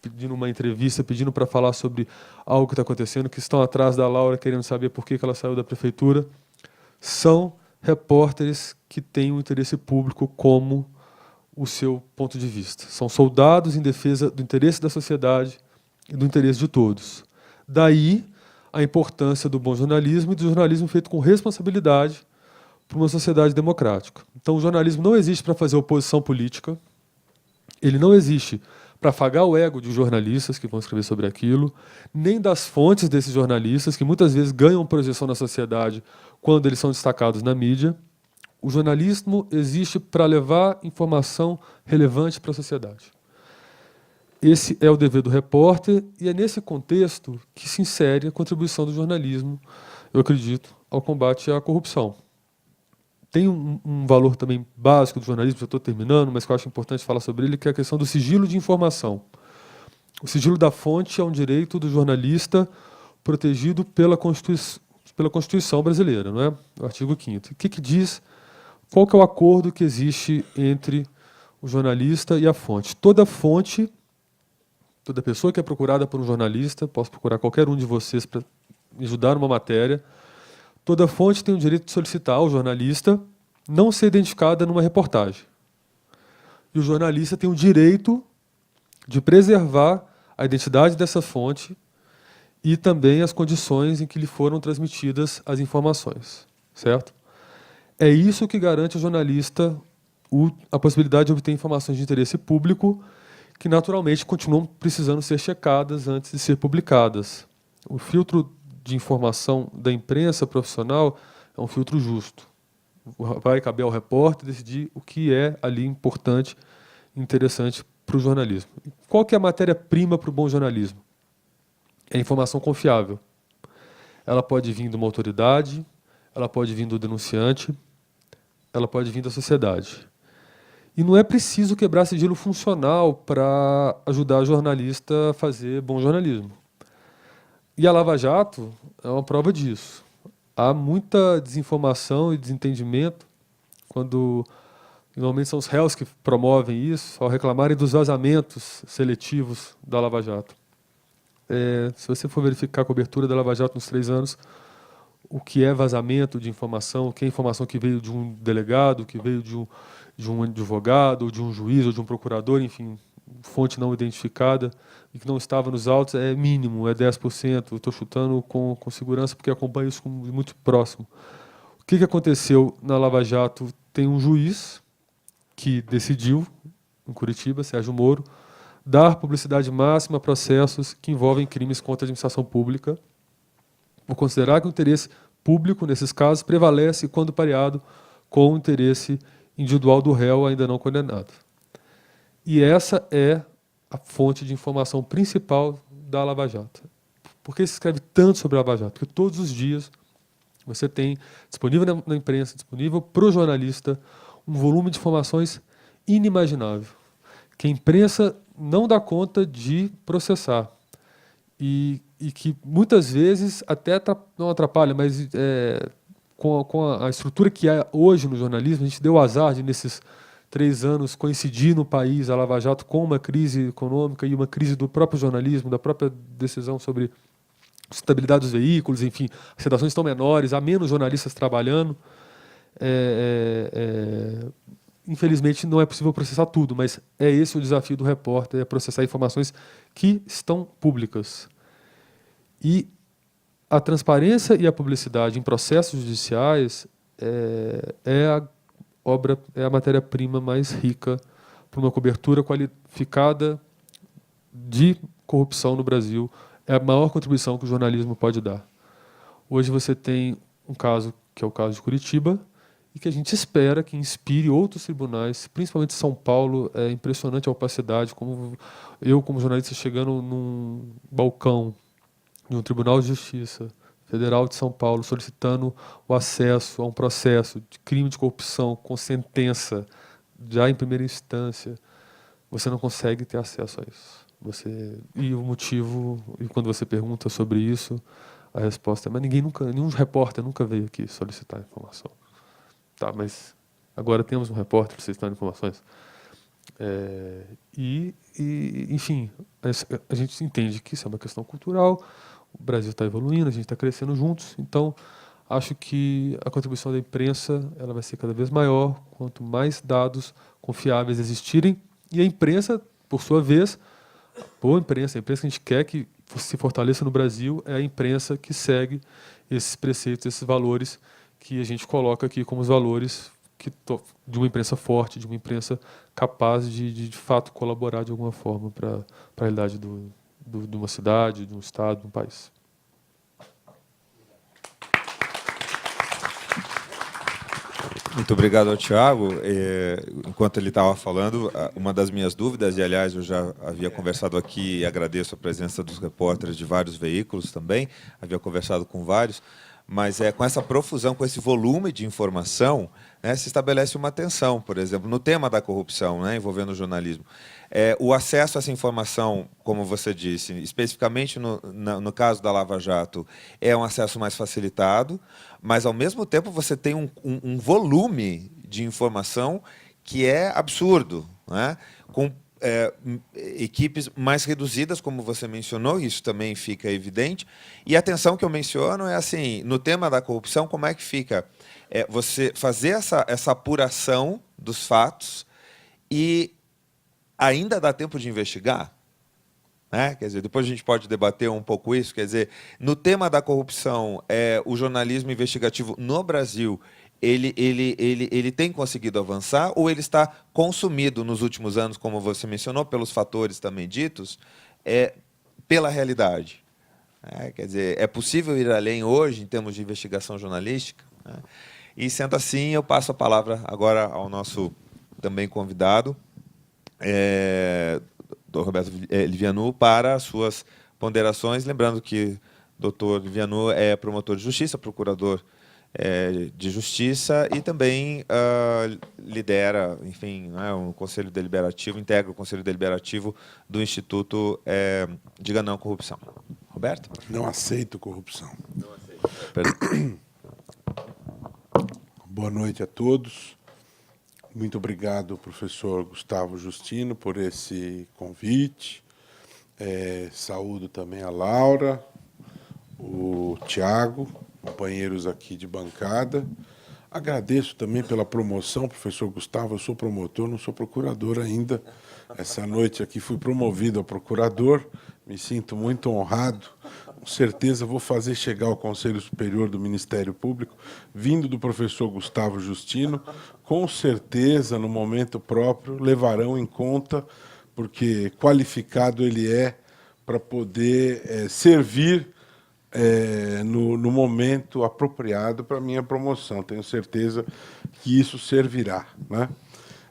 Speaker 3: pedindo uma entrevista, pedindo para falar sobre algo que está acontecendo, que estão atrás da Laura querendo saber por que ela saiu da prefeitura, são repórteres que têm o interesse público como o seu ponto de vista. São soldados em defesa do interesse da sociedade e do interesse de todos. Daí a importância do bom jornalismo e do jornalismo feito com responsabilidade para uma sociedade democrática. Então, o jornalismo não existe para fazer oposição política, ele não existe para afagar o ego de jornalistas que vão escrever sobre aquilo, nem das fontes desses jornalistas, que muitas vezes ganham projeção na sociedade quando eles são destacados na mídia. O jornalismo existe para levar informação relevante para a sociedade. Esse é o dever do repórter, e é nesse contexto que se insere a contribuição do jornalismo, eu acredito, ao combate à corrupção. Tem um valor também básico do jornalismo, já estou terminando, mas que eu acho importante falar sobre ele, que é a questão do sigilo de informação. O sigilo da fonte é um direito do jornalista protegido pela Constituição brasileira, não é? O artigo 5º. O que diz? Qual que é o acordo que existe entre o jornalista e a fonte? Toda fonte, toda pessoa que é procurada por um jornalista, posso procurar qualquer um de vocês para me ajudar numa matéria, toda fonte tem o direito de solicitar ao jornalista não ser identificada numa reportagem. E o jornalista tem o direito de preservar a identidade dessa fonte e também as condições em que lhe foram transmitidas as informações. Certo? É isso que garante ao jornalista a possibilidade de obter informações de interesse público que, naturalmente, continuam precisando ser checadas antes de ser publicadas. O filtro de informação da imprensa profissional é um filtro justo. Vai caber ao repórter decidir o que é ali importante e interessante para o jornalismo. Qual que é a matéria-prima para o bom jornalismo? É a informação confiável. Ela pode vir de uma autoridade, ela pode vir do denunciante, ela pode vir da sociedade. E não é preciso quebrar sigilo funcional para ajudar o jornalista a fazer bom jornalismo. E a Lava Jato é uma prova disso. Há muita desinformação e desentendimento quando, normalmente, são os réus que promovem isso, ao reclamarem dos vazamentos seletivos da Lava Jato. Se você for verificar a cobertura da Lava Jato nos 3 anos, o que é vazamento de informação, o que é informação que veio de um delegado, que veio de um advogado, ou de um juiz, ou de um procurador, enfim, fonte não identificada, e que não estava nos autos, é mínimo, é 10%. Estou chutando com segurança porque acompanho isso muito próximo. O O que aconteceu na Lava Jato? Tem um juiz que decidiu, em Curitiba, Sérgio Moro, dar publicidade máxima a processos que envolvem crimes contra a administração pública, por considerar que o interesse público, nesses casos, prevalece quando pareado com o interesse individual do réu ainda não condenado. E essa é a fonte de informação principal da Lava Jato. Por que se escreve tanto sobre a Lava Jato? Porque todos os dias você tem disponível na imprensa, disponível para o jornalista, um volume de informações inimaginável, que a imprensa não dá conta de processar. E que muitas vezes até não atrapalha, mas com a estrutura que há hoje no jornalismo, a gente deu o azar de, nesses 3 anos, coincidir no país, a Lava Jato, com uma crise econômica e uma crise do próprio jornalismo, da própria decisão sobre sustentabilidade dos veículos, enfim, as redações estão menores, há menos jornalistas trabalhando. Infelizmente, não é possível processar tudo, mas é esse o desafio do repórter, é processar informações que estão públicas. E a transparência e a publicidade em processos judiciais é a matéria-prima mais rica para uma cobertura qualificada de corrupção no Brasil. É a maior contribuição que o jornalismo pode dar. Hoje você tem um caso, que é o caso de Curitiba, e que a gente espera que inspire outros tribunais, principalmente São Paulo. É impressionante a opacidade, como eu, como jornalista, chegando num balcão de um Tribunal de Justiça Federal de São Paulo, solicitando o acesso a um processo de crime de corrupção com sentença já em primeira instância, você não consegue ter acesso a isso. E o motivo, e quando você pergunta sobre isso, a resposta é: mas nenhum repórter nunca veio aqui solicitar informação. Tá, mas agora temos um repórter solicitando informações. Enfim, a gente entende que isso é uma questão cultural, o Brasil está evoluindo, a gente está crescendo juntos, então acho que a contribuição da imprensa ela vai ser cada vez maior, quanto mais dados confiáveis existirem, e a imprensa, por sua vez, a boa imprensa, a imprensa que a gente quer que se fortaleça no Brasil, é a imprensa que segue esses preceitos, esses valores que a gente coloca aqui como os valores de uma imprensa forte, de uma imprensa capaz de fato colaborar de alguma forma para a realidade de uma cidade, de um estado, de um país.
Speaker 1: Muito obrigado ao Tiago. Enquanto ele estava falando, uma das minhas dúvidas, e aliás eu já havia conversado aqui e agradeço a presença dos repórteres de vários veículos também, havia conversado com vários, mas com essa profusão, com esse volume de informação, né, se estabelece uma tensão, por exemplo, no tema da corrupção, né, envolvendo o jornalismo. O acesso a essa informação, como você disse, especificamente no caso da Lava Jato, é um acesso mais facilitado, mas, ao mesmo tempo, você tem um volume de informação que é absurdo, né, com equipes mais reduzidas, como você mencionou, isso também fica evidente. E a tensão que eu menciono é assim, no tema da corrupção, como é que fica? Você fazer essa apuração dos fatos e ainda dá tempo de investigar? Né? Quer dizer, depois a gente pode debater um pouco isso. Quer dizer, no tema da corrupção, o jornalismo investigativo no Brasil, ele tem conseguido avançar ou ele está consumido nos últimos anos, como você mencionou, pelos fatores também ditos, pela realidade? Quer dizer, é possível ir além hoje em termos de investigação jornalística? Né? E, sendo assim, eu passo a palavra agora ao nosso também convidado, Dr. Roberto Livianu, para as suas ponderações. Lembrando que o Dr. Livianu é promotor de justiça, procurador de justiça e também lidera, enfim, um conselho deliberativo, integra o conselho deliberativo do Instituto Diga Não à Corrupção. Roberto?
Speaker 4: Não aceito corrupção.
Speaker 1: Não aceito.
Speaker 4: Boa noite a todos. Muito obrigado, professor Gustavo Justino, por esse convite. Saúdo também a Laura, o Tiago, companheiros aqui de bancada. Agradeço também pela promoção, professor Gustavo. Eu sou promotor, não sou procurador ainda. Essa noite aqui fui promovido a procurador. Me sinto muito honrado, certeza vou fazer chegar ao Conselho Superior do Ministério Público, vindo do professor Gustavo Justino, com certeza, no momento próprio, levarão em conta, porque qualificado ele é para poder servir no momento apropriado para a minha promoção. Tenho certeza que isso servirá, né?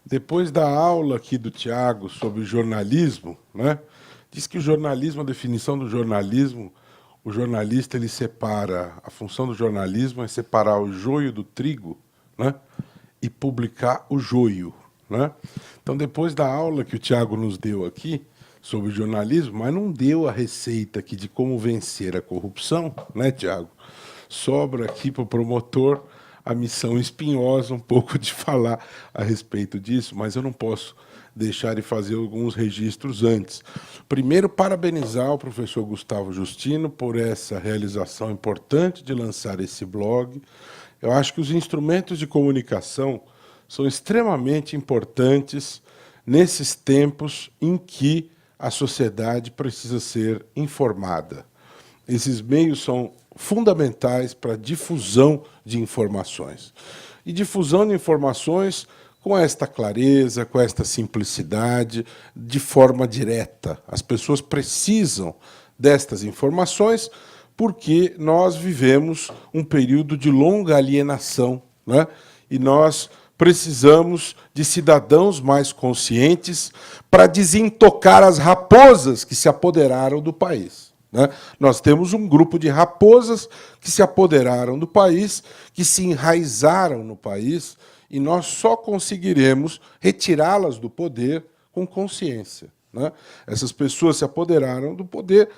Speaker 4: Depois da aula aqui do Tiago sobre jornalismo, né, diz que o jornalismo, a definição do jornalismo, o jornalista ele separa, a função do jornalismo é separar o joio do trigo, né, e publicar o joio, né? Então, depois da aula que o Tiago nos deu aqui sobre jornalismo, mas não deu a receita aqui de como vencer a corrupção, né, Tiago? Sobra aqui para o promotor a missão espinhosa, um pouco de falar a respeito disso, mas eu não posso deixar de fazer alguns registros antes. Primeiro, parabenizar o professor Gustavo Justino por essa realização importante de lançar esse blog. Eu acho que os instrumentos de comunicação são extremamente importantes nesses tempos em que a sociedade precisa ser informada. Esses meios são fundamentais para a difusão de informações. E difusão de informações com esta clareza, com esta simplicidade, de forma direta. As pessoas precisam destas informações porque nós vivemos um período de longa alienação, né? E nós precisamos de cidadãos mais conscientes para desintocar as raposas que se apoderaram do país, né? Nós temos um grupo de raposas que se apoderaram do país, que se enraizaram no país, e nós só conseguiremos retirá-las do poder com consciência, né? Essas pessoas se apoderaram do poder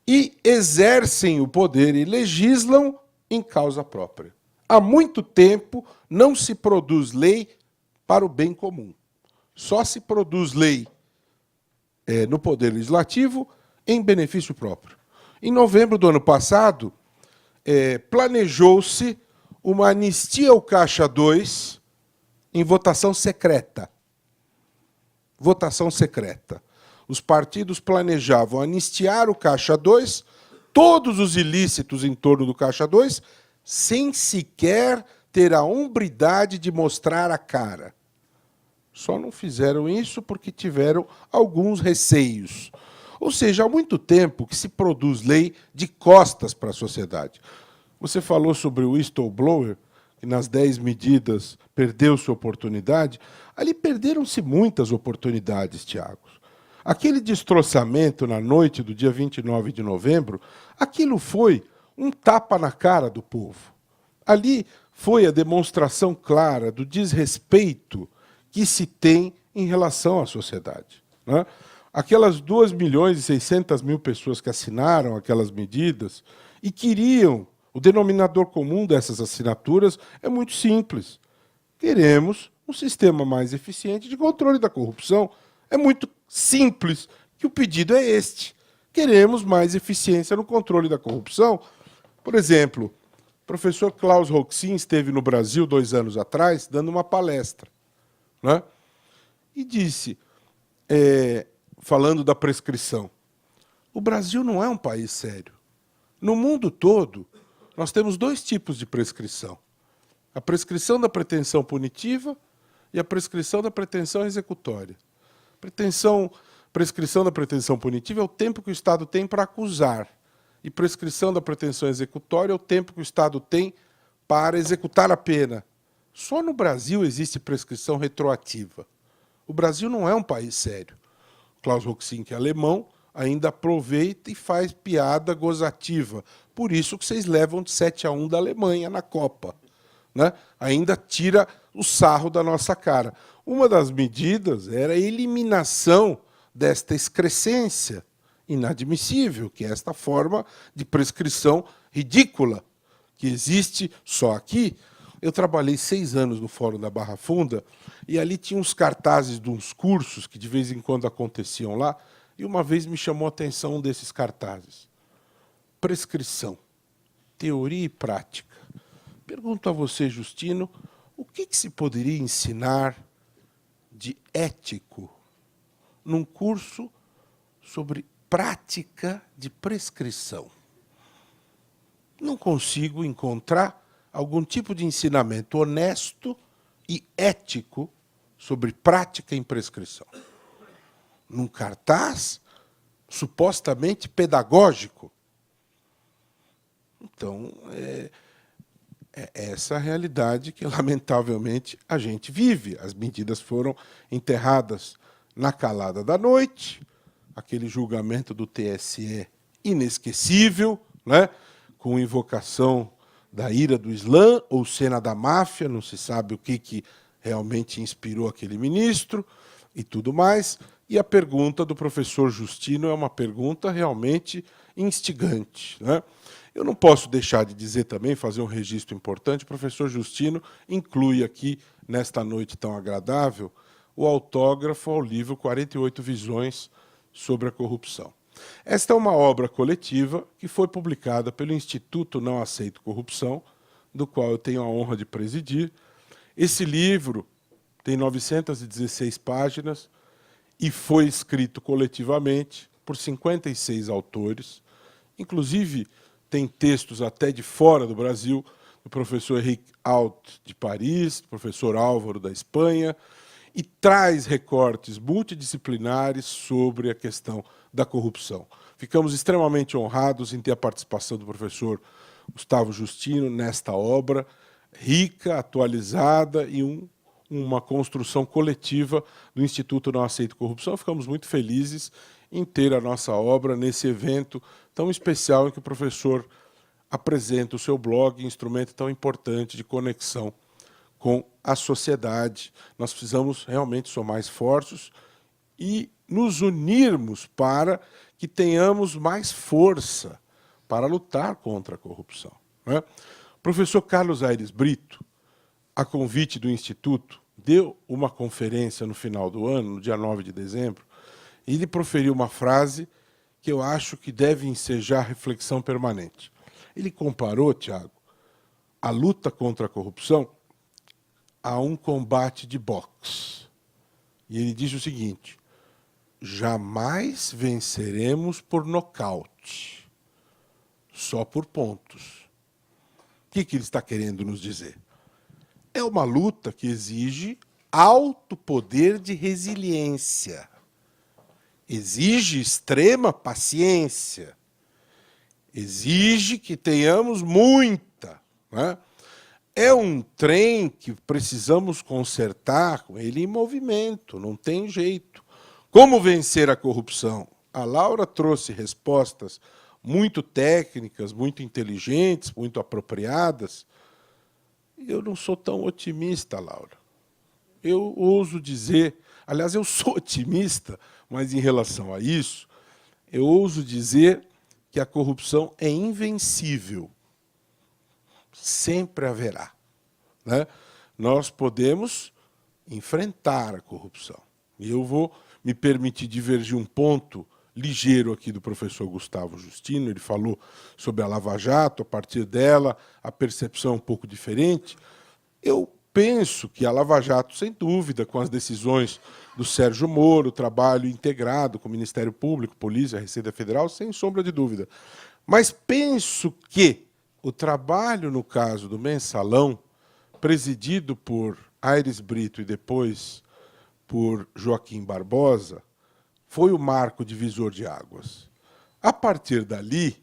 Speaker 4: e exercem o poder e legislam em causa própria. Há muito tempo não se produz lei para o bem comum. Só se produz lei no Poder Legislativo em benefício próprio. Em novembro do ano passado, planejou-se uma anistia ao Caixa 2 em votação secreta. Votação secreta. Os partidos planejavam anistiar o Caixa 2, todos os ilícitos em torno do Caixa 2, sem sequer ter a hombridade de mostrar a cara. Só não fizeram isso porque tiveram alguns receios. Ou seja, há muito tempo que se produz lei de costas para a sociedade. Você falou sobre o whistleblower, que nas 10 medidas perdeu sua oportunidade. Ali perderam-se muitas oportunidades, Tiago. Aquele destroçamento na noite do dia 29 de novembro, aquilo foi um tapa na cara do povo. Ali foi a demonstração clara do desrespeito que se tem em relação à sociedade, né? Aquelas 2.600.000 pessoas que assinaram aquelas medidas e queriam, o denominador comum dessas assinaturas é muito simples. Queremos um sistema mais eficiente de controle da corrupção. É muito simples que o pedido é este. Queremos mais eficiência no controle da corrupção. Por exemplo, o professor Klaus Roxin esteve no Brasil 2 anos atrás, dando uma palestra, né? E disse, falando da prescrição, o Brasil não é um país sério. No mundo todo, nós temos 2 tipos de prescrição. A prescrição da pretensão punitiva e a prescrição da pretensão executória. Prescrição da pretensão punitiva é o tempo que o Estado tem para acusar. E prescrição da pretensão executória é o tempo que o Estado tem para executar a pena. Só no Brasil existe prescrição retroativa. O Brasil não é um país sério. Klaus Roxin, que é alemão, ainda aproveita e faz piada gozativa. Por isso que vocês levam de 7-1 da Alemanha na Copa, né? Ainda tira o sarro da nossa cara. Uma das medidas era a eliminação desta excrescência inadmissível, que é esta forma de prescrição ridícula que existe só aqui. Eu trabalhei 6 anos no Fórum da Barra Funda e ali tinha uns cartazes de uns cursos que de vez em quando aconteciam lá, e uma vez me chamou a atenção um desses cartazes. Prescrição, teoria e prática. Pergunto a você, Justino, o que se poderia ensinar de ético num curso sobre prática de prescrição? não consigo encontrar algum tipo de ensinamento honesto e ético sobre prática em prescrição. Num cartaz supostamente pedagógico. Então, é essa a realidade que, lamentavelmente, a gente vive. As medidas foram enterradas na calada da noite, aquele julgamento do TSE inesquecível, né, com invocação da ira do Islã ou cena da máfia, não se sabe o que realmente inspirou aquele ministro e tudo mais. E a pergunta do professor Justino é uma pergunta realmente instigante, né? Eu não posso deixar de dizer também, fazer um registro importante, o professor Justino inclui aqui, nesta noite tão agradável, o autógrafo ao livro 48 Visões sobre a Corrupção. Esta é uma obra coletiva que foi publicada pelo Instituto Não Aceito Corrupção, do qual eu tenho a honra de presidir. Esse livro tem 916 páginas e foi escrito coletivamente por 56 autores, inclusive tem textos até de fora do Brasil, do professor Henrique Alt, de Paris, do professor Álvaro, da Espanha, e traz recortes multidisciplinares sobre a questão da corrupção. Ficamos extremamente honrados em ter a participação do professor Gustavo Justino nesta obra, rica, atualizada e uma construção coletiva do Instituto Não Aceito Corrupção. Ficamos muito felizes em ter a nossa obra nesse evento tão especial em que o professor apresenta o seu blog, instrumento tão importante de conexão com a sociedade. Nós precisamos realmente somar esforços e nos unirmos para que tenhamos mais força para lutar contra a corrupção, né? O professor Carlos Aires Brito, a convite do Instituto, deu uma conferência no final do ano, no dia 9 de dezembro, e ele proferiu uma frase que eu acho que deve ensejar reflexão permanente. Ele comparou, Tiago, a luta contra a corrupção a um combate de boxe. E ele diz o seguinte: jamais venceremos por nocaute, só por pontos. O que ele está querendo nos dizer? É uma luta que exige alto poder de resiliência, exige extrema paciência, exige que tenhamos muita, né? É um trem que precisamos consertar com ele em movimento, não tem jeito. Como vencer a corrupção? A Laura trouxe respostas muito técnicas, muito inteligentes, muito apropriadas. Eu não sou tão otimista, Laura. Eu ouso dizer, aliás, eu sou otimista, mas em relação a isso, eu ouso dizer que a corrupção é invencível. Sempre haverá, né? Nós podemos enfrentar a corrupção. E eu vou me permitir divergir um ponto ligeiro aqui do professor Gustavo Justino. Ele falou sobre a Lava Jato, a partir dela, a percepção é um pouco diferente. Eu penso que a Lava Jato, sem dúvida, com as decisões do Sérgio Moro, o trabalho integrado com o Ministério Público, Polícia, Receita Federal, sem sombra de dúvida. Mas penso que o trabalho, no caso do Mensalão, presidido por Aires Brito e depois por Joaquim Barbosa, foi o marco divisor de águas. A partir dali,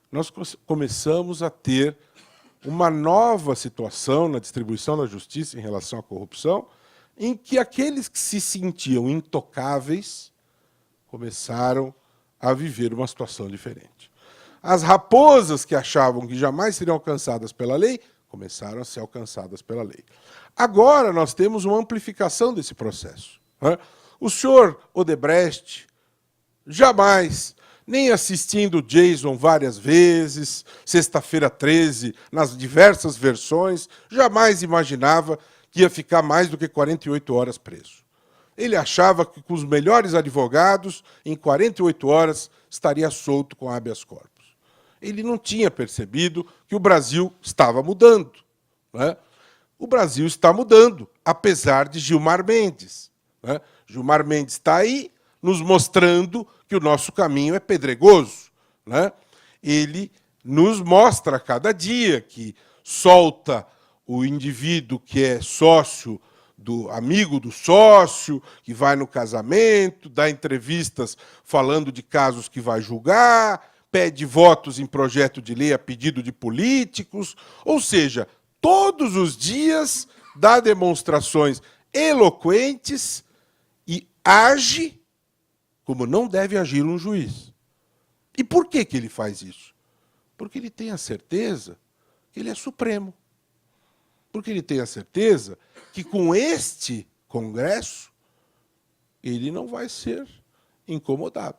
Speaker 4: nós começamos a ter uma nova situação na distribuição da justiça em relação à corrupção, em que aqueles que se sentiam intocáveis começaram a viver uma situação diferente. As raposas que achavam que jamais seriam alcançadas pela lei, começaram a ser alcançadas pela lei. Agora nós temos uma amplificação desse processo, né? O senhor Odebrecht, jamais, nem assistindo Jason várias vezes, Sexta-feira 13, nas diversas versões, jamais imaginava que ia ficar mais do que 48 horas preso. Ele achava que com os melhores advogados, em 48 horas, estaria solto com habeas corpus. Ele não tinha percebido que o Brasil estava mudando, né? O Brasil está mudando, apesar de Gilmar Mendes, né? Gilmar Mendes está aí nos mostrando que o nosso caminho é pedregoso, né? Ele nos mostra a cada dia que solta o indivíduo que é sócio do amigo do sócio, que vai no casamento, dá entrevistas falando de casos que vai julgar, pede votos em projeto de lei a pedido de políticos, ou seja, todos os dias dá demonstrações eloquentes e age como não deve agir um juiz. E por que ele faz isso? Porque ele tem a certeza que ele é supremo. Porque ele tem a certeza que com este Congresso ele não vai ser incomodado.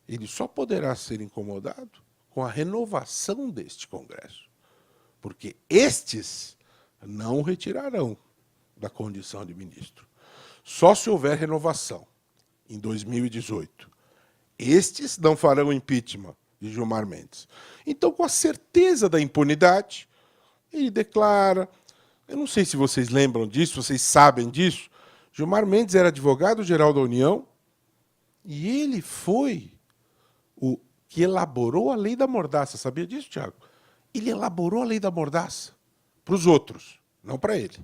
Speaker 4: Ele só poderá ser incomodado com a renovação deste Congresso. Porque estes não o retirarão da condição de ministro. Só se houver renovação em 2018. Estes não farão impeachment de Gilmar Mendes. Então, com a certeza da impunidade, ele declara, eu não sei se vocês lembram disso, vocês sabem disso, Gilmar Mendes era advogado-geral da União e ele foi o que elaborou a lei da mordaça. Sabia disso, Tiago? Ele elaborou a lei da mordaça para os outros, não para ele.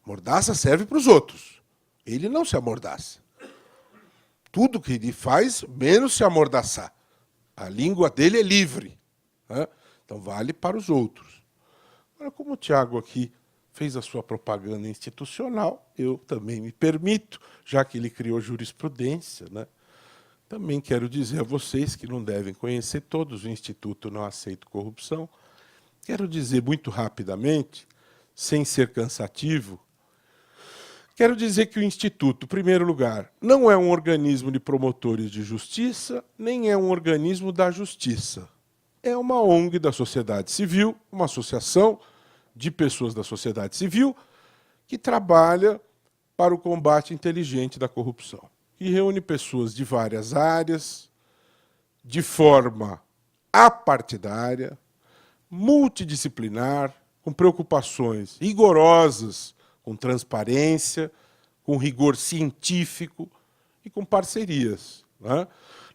Speaker 4: Mordaça serve para os outros. Ele não se amordaça. Tudo que ele faz, menos se amordaçar. A língua dele é livre. Né? Então, vale para os outros. Agora, como o Tiago aqui fez a sua propaganda institucional, eu também me permito, já que ele criou jurisprudência, né? Também quero dizer a vocês que não devem conhecer todos o Instituto Não Aceito Corrupção. Quero dizer muito rapidamente, sem ser cansativo, quero dizer que o Instituto, em primeiro lugar, não é um organismo de promotores de justiça, nem é um organismo da justiça. É uma ONG da sociedade civil, uma associação de pessoas da sociedade civil que trabalha para o combate inteligente da corrupção, que reúne pessoas de várias áreas, de forma apartidária, multidisciplinar, com preocupações rigorosas, com transparência, com rigor científico e com parcerias. Né?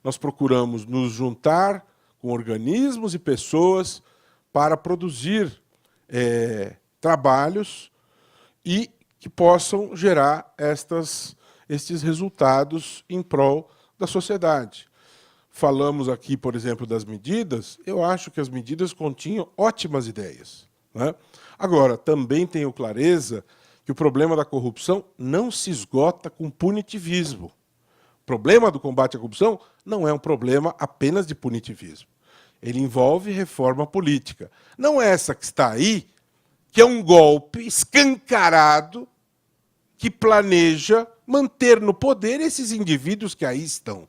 Speaker 4: Nós procuramos nos juntar com organismos e pessoas para produzir trabalhos e que possam gerar estes resultados em prol da sociedade. Falamos aqui, por exemplo, das medidas. Eu acho que as medidas continham ótimas ideias. Né? Agora, também tenho clareza que o problema da corrupção não se esgota com punitivismo. O problema do combate à corrupção não é um problema apenas de punitivismo. Ele envolve reforma política. Não é essa que está aí, que é um golpe escancarado que planeja manter no poder esses indivíduos que aí estão.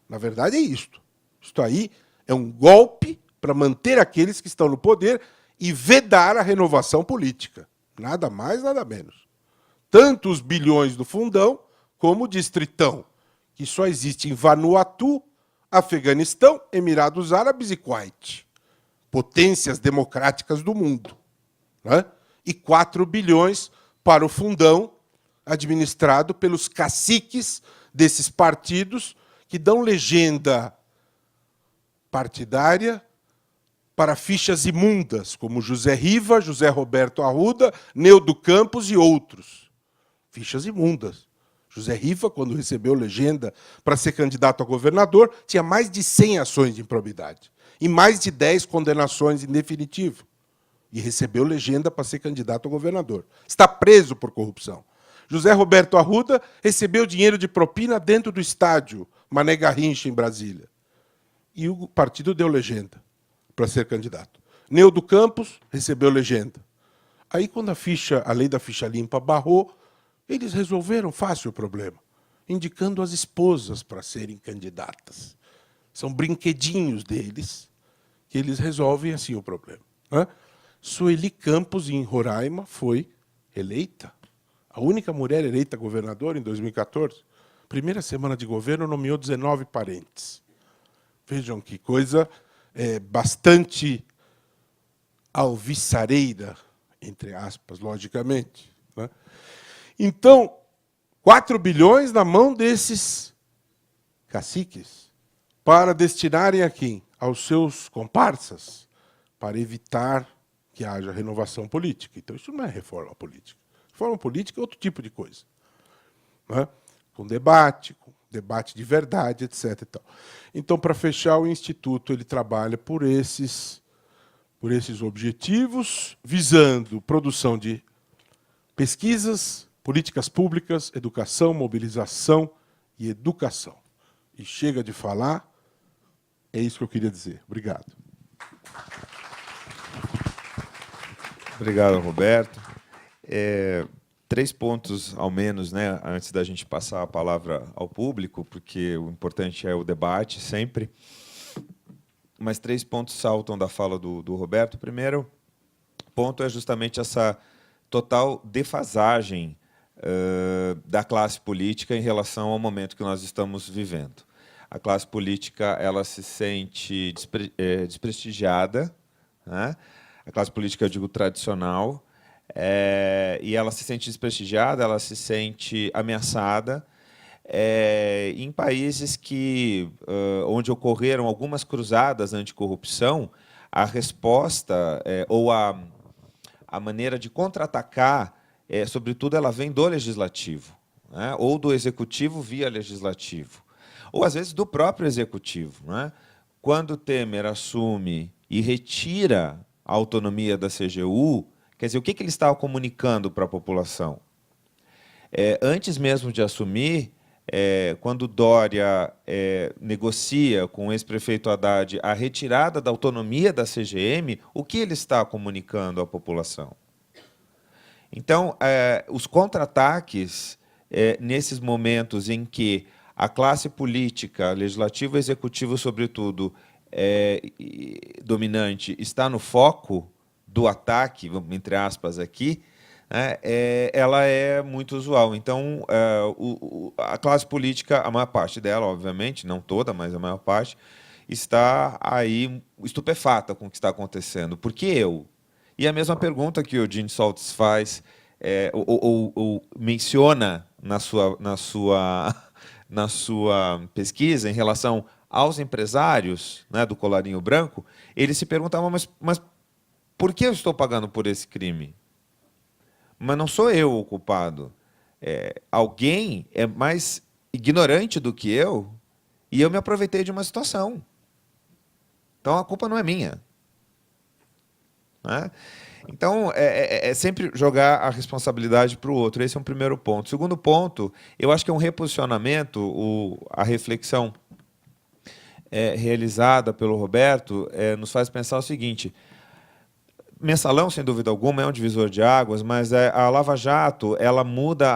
Speaker 4: Na verdade, é isto. Isto aí é um golpe para manter aqueles que estão no poder e vedar a renovação política. Nada mais, nada menos. Tanto os bilhões do fundão, como o distritão, que só existe em Vanuatu, Afeganistão, Emirados Árabes e Kuwait. Potências democráticas do mundo. Né? E 4 bilhões para o fundão, administrado pelos caciques desses partidos, que dão legenda partidária para fichas imundas, como José Riva, José Roberto Arruda, Neudo Campos e outros. Fichas imundas. José Riva, quando recebeu legenda para ser candidato a governador, tinha mais de 100 ações de improbidade e mais de 10 condenações em definitivo. E recebeu legenda para ser candidato a governador. Está preso por corrupção. José Roberto Arruda recebeu dinheiro de propina dentro do estádio Mané Garrincha, em Brasília. E o partido deu legenda para ser candidato. Neudo Campos recebeu legenda. Aí, quando a lei da ficha limpa barrou, eles resolveram fácil o problema, indicando as esposas para serem candidatas. São brinquedinhos deles que eles resolvem assim o problema. Né? Sueli Campos, em Roraima, foi eleita. A única mulher eleita governadora em 2014. Primeira semana de governo, nomeou 19 parentes. Vejam que coisa bastante alvissareira, entre aspas, logicamente. Né? Então, 4 bilhões na mão desses caciques para destinarem a quem? aos seus comparsas para evitar que haja renovação política. Então, isso não é reforma política. Reforma política é outro tipo de coisa, né? Com debate de verdade, etc. E tal. Então, para fechar, o Instituto ele trabalha por esses objetivos, visando produção de pesquisas, políticas públicas, educação, mobilização e educação. E chega de falar, é isso que eu queria dizer. Obrigado.
Speaker 1: Obrigado, Roberto. 3 pontos, ao menos, né, antes da gente passar a palavra ao público, porque o importante é o debate sempre. Mas 3 pontos saltam da fala do Roberto. O primeiro ponto é justamente essa total defasagem da classe política em relação ao momento que nós estamos vivendo. A classe política ela se sente desprestigiada, né? A classe política, eu digo, tradicional, e ela se sente desprestigiada, ela se sente ameaçada, em países onde ocorreram algumas cruzadas anticorrupção, a resposta ou a maneira de contra-atacar, sobretudo, ela vem do legislativo, né? Ou do executivo via legislativo, ou às vezes do próprio executivo, né? Quando Temer assume e retira a autonomia da CGU, quer dizer, o que ele estava comunicando para a população? Antes mesmo de assumir, quando Dória negocia com o ex-prefeito Haddad a retirada da autonomia da CGM, o que ele está comunicando à população? Então, os contra-ataques, nesses momentos em que a classe política, legislativo e executivo, sobretudo, dominante, está no foco do ataque, entre aspas, aqui, né, ela é muito usual. Então, a classe política, a maior parte dela, obviamente, não toda, mas a maior parte, está aí estupefata com o que está acontecendo. Por que eu? E a mesma pergunta que o Gene Saltz faz, ou menciona na sua pesquisa em relação aos empresários, né, do colarinho branco, eles se perguntavam, mas por que eu estou pagando por esse crime? Mas não sou eu o culpado. Alguém é mais ignorante do que eu e eu me aproveitei de uma situação. Então, a culpa não é minha. Né? Então, é sempre jogar a responsabilidade para o outro. Esse é um primeiro ponto. Segundo ponto, eu acho que é um reposicionamento, a reflexão realizada pelo Roberto nos faz pensar o seguinte: Mensalão, sem dúvida alguma, é um divisor de águas, mas a Lava Jato ela muda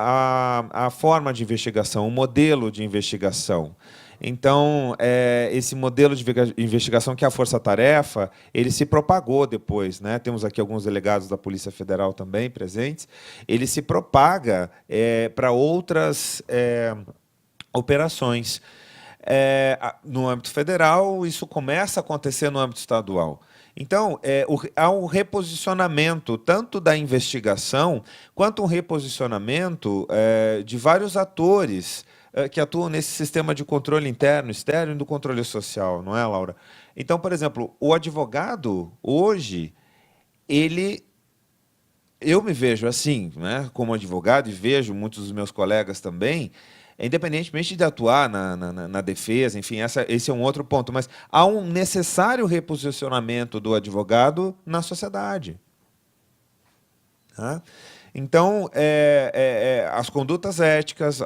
Speaker 1: a forma de investigação, o modelo de investigação. Então, esse modelo de investigação, que é a força-tarefa, ele se propagou depois, né? Temos aqui alguns delegados da Polícia Federal também presentes. Ele se propaga para outras operações. No âmbito federal, isso começa a acontecer no âmbito estadual. Então, há um reposicionamento tanto da investigação, quanto um reposicionamento de vários atores que atuam nesse sistema de controle interno, externo e do controle social, não é, Laura? Então, por exemplo, o advogado, hoje, eu me vejo assim, né, como advogado, e vejo muitos dos meus colegas também, independentemente de atuar na defesa, enfim, esse é um outro ponto, mas há um necessário reposicionamento do advogado na sociedade. Tá? Então, as condutas éticas,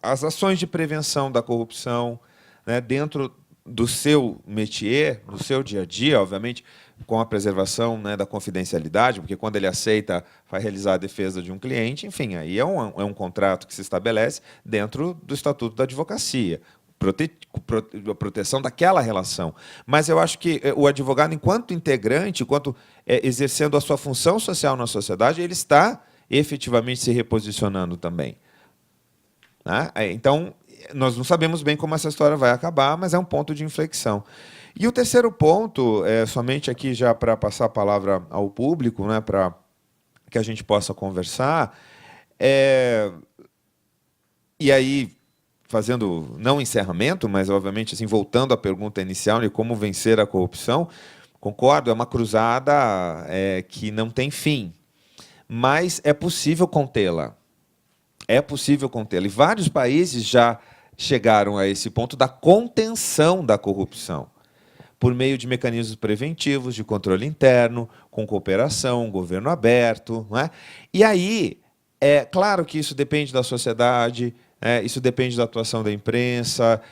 Speaker 1: as ações de prevenção da corrupção, né, dentro do seu métier, do seu dia a dia, obviamente, com a preservação, né, da confidencialidade, porque quando ele aceita vai realizar a defesa de um cliente, enfim, aí é um contrato que se estabelece dentro do Estatuto da Advocacia, a proteção daquela relação. Mas eu acho que o advogado, enquanto integrante, enquanto exercendo a sua função social na sociedade, ele está efetivamente se reposicionando também. Né? Então, nós não sabemos bem como essa história vai acabar, mas é um ponto de inflexão. E o terceiro ponto, somente aqui já para passar a palavra ao público, né, para que a gente possa conversar, e aí fazendo, não encerramento, mas, obviamente, assim, voltando à pergunta inicial de como vencer a corrupção, concordo, é uma cruzada que não tem fim, mas é possível contê-la. É possível contê-la. E vários países já chegaram a esse ponto da contenção da corrupção, por meio de mecanismos preventivos, de controle interno, com cooperação, governo aberto. Não é? E aí, é claro que isso depende da sociedade, isso depende da atuação da imprensa.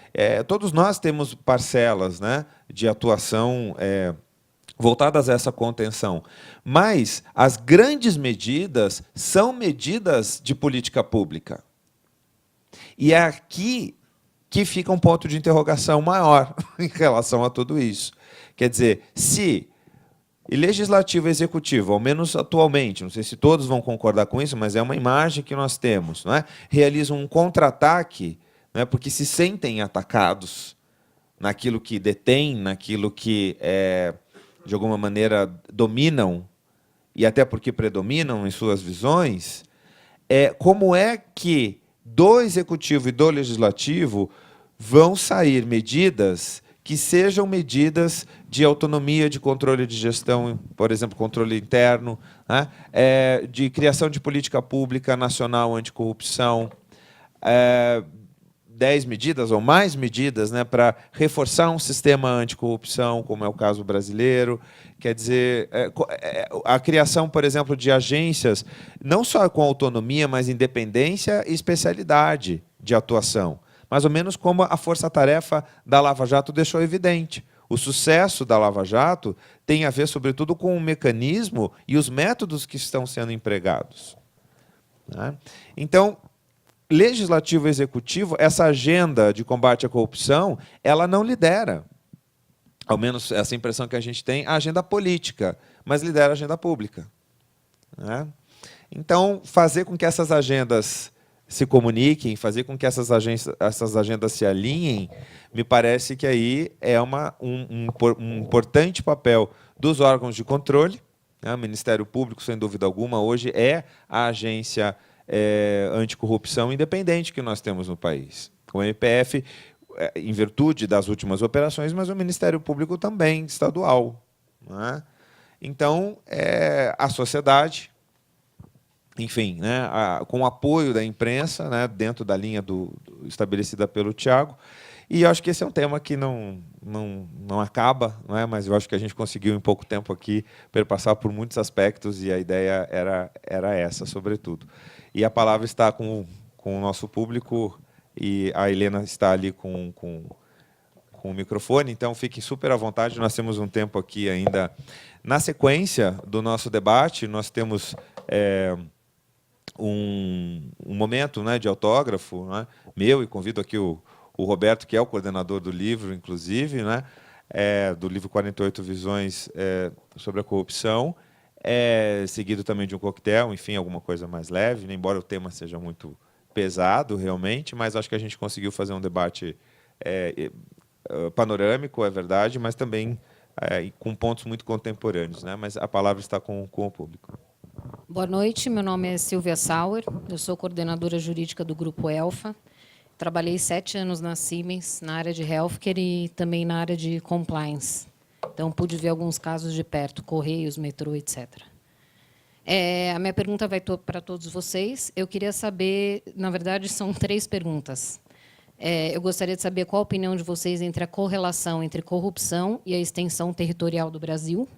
Speaker 1: Todos nós temos parcelas, né, de atuação voltadas a essa contenção. Mas as grandes medidas são medidas de política pública. E é aqui que fica um ponto de interrogação maior em relação a tudo isso. Quer dizer, se legislativo e executivo, ao menos atualmente, não sei se todos vão concordar com isso, mas é uma imagem que nós temos, não é? Realizam um contra-ataque, não é? Porque se sentem atacados naquilo que detêm, naquilo que, de alguma maneira, dominam, e até porque predominam em suas visões, como é que do executivo e do legislativo vão sair medidas que sejam medidas de autonomia, de controle de gestão, por exemplo, controle interno, né? De criação de política pública nacional anticorrupção, 10 medidas ou mais medidas, né, para reforçar um sistema anticorrupção, como é o caso brasileiro. Quer dizer, a criação, por exemplo, de agências, não só com autonomia, mas independência e especialidade de atuação. Mais ou menos como a força-tarefa da Lava Jato deixou evidente. O sucesso da Lava Jato tem a ver, sobretudo, com o mecanismo e os métodos que estão sendo empregados. Né? Então, legislativo e executivo, essa agenda de combate à corrupção, ela não lidera, ao menos essa impressão que a gente tem, a agenda política, mas lidera a agenda pública. Né? Então, fazer com que essas agendas se comuniquem, fazer com que essas agendas se alinhem, me parece que aí é um importante papel dos órgãos de controle. Né? O Ministério Público, sem dúvida alguma, hoje é a agência anticorrupção independente que nós temos no país. O MPF, em virtude das últimas operações, mas o Ministério Público também, estadual. Né? Então, a sociedade, enfim, né, com o apoio da imprensa, né, dentro da linha estabelecida pelo Tiago. E eu acho que esse é um tema que não acaba, não é? Mas eu acho que a gente conseguiu, em pouco tempo aqui, perpassar por muitos aspectos, e a ideia era essa, sobretudo. E a palavra está com o nosso público, e a Helena está ali com o microfone, então fiquem super à vontade, nós temos um tempo aqui ainda. Na sequência do nosso debate, nós temos um momento, né, de autógrafo, né, meu, e convido aqui o Roberto, que é o coordenador do livro, inclusive, né, do livro 48 Visões sobre a Corrupção, seguido também de um coquetel, enfim, alguma coisa mais leve, né, embora o tema seja muito pesado, realmente, mas acho que a gente conseguiu fazer um debate panorâmico, é verdade, mas também com pontos muito contemporâneos, né, mas a palavra está com o público.
Speaker 5: Boa noite, meu nome é Silvia Sauer, eu sou coordenadora jurídica do Grupo Elfa. Trabalhei 7 anos na Siemens, na área de healthcare e também na área de compliance. Então, pude ver alguns casos de perto, Correios, metrô, etc. A minha pergunta vai para todos vocês. Eu queria saber, na verdade, são 3 perguntas. Eu gostaria de saber qual a opinião de vocês entre a correlação entre corrupção e a extensão territorial do Brasil,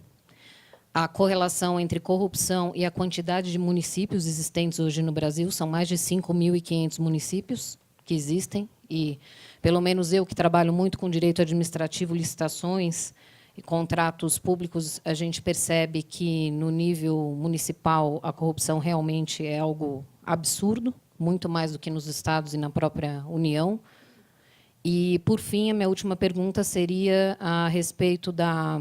Speaker 5: a correlação entre corrupção e a quantidade de municípios existentes hoje no Brasil. São mais de 5.500 municípios que existem, e, pelo menos eu, que trabalho muito com direito administrativo, licitações e contratos públicos, a gente percebe que, no nível municipal, a corrupção realmente é algo absurdo, muito mais do que nos estados e na própria União. E, por fim, a minha última pergunta seria a respeito da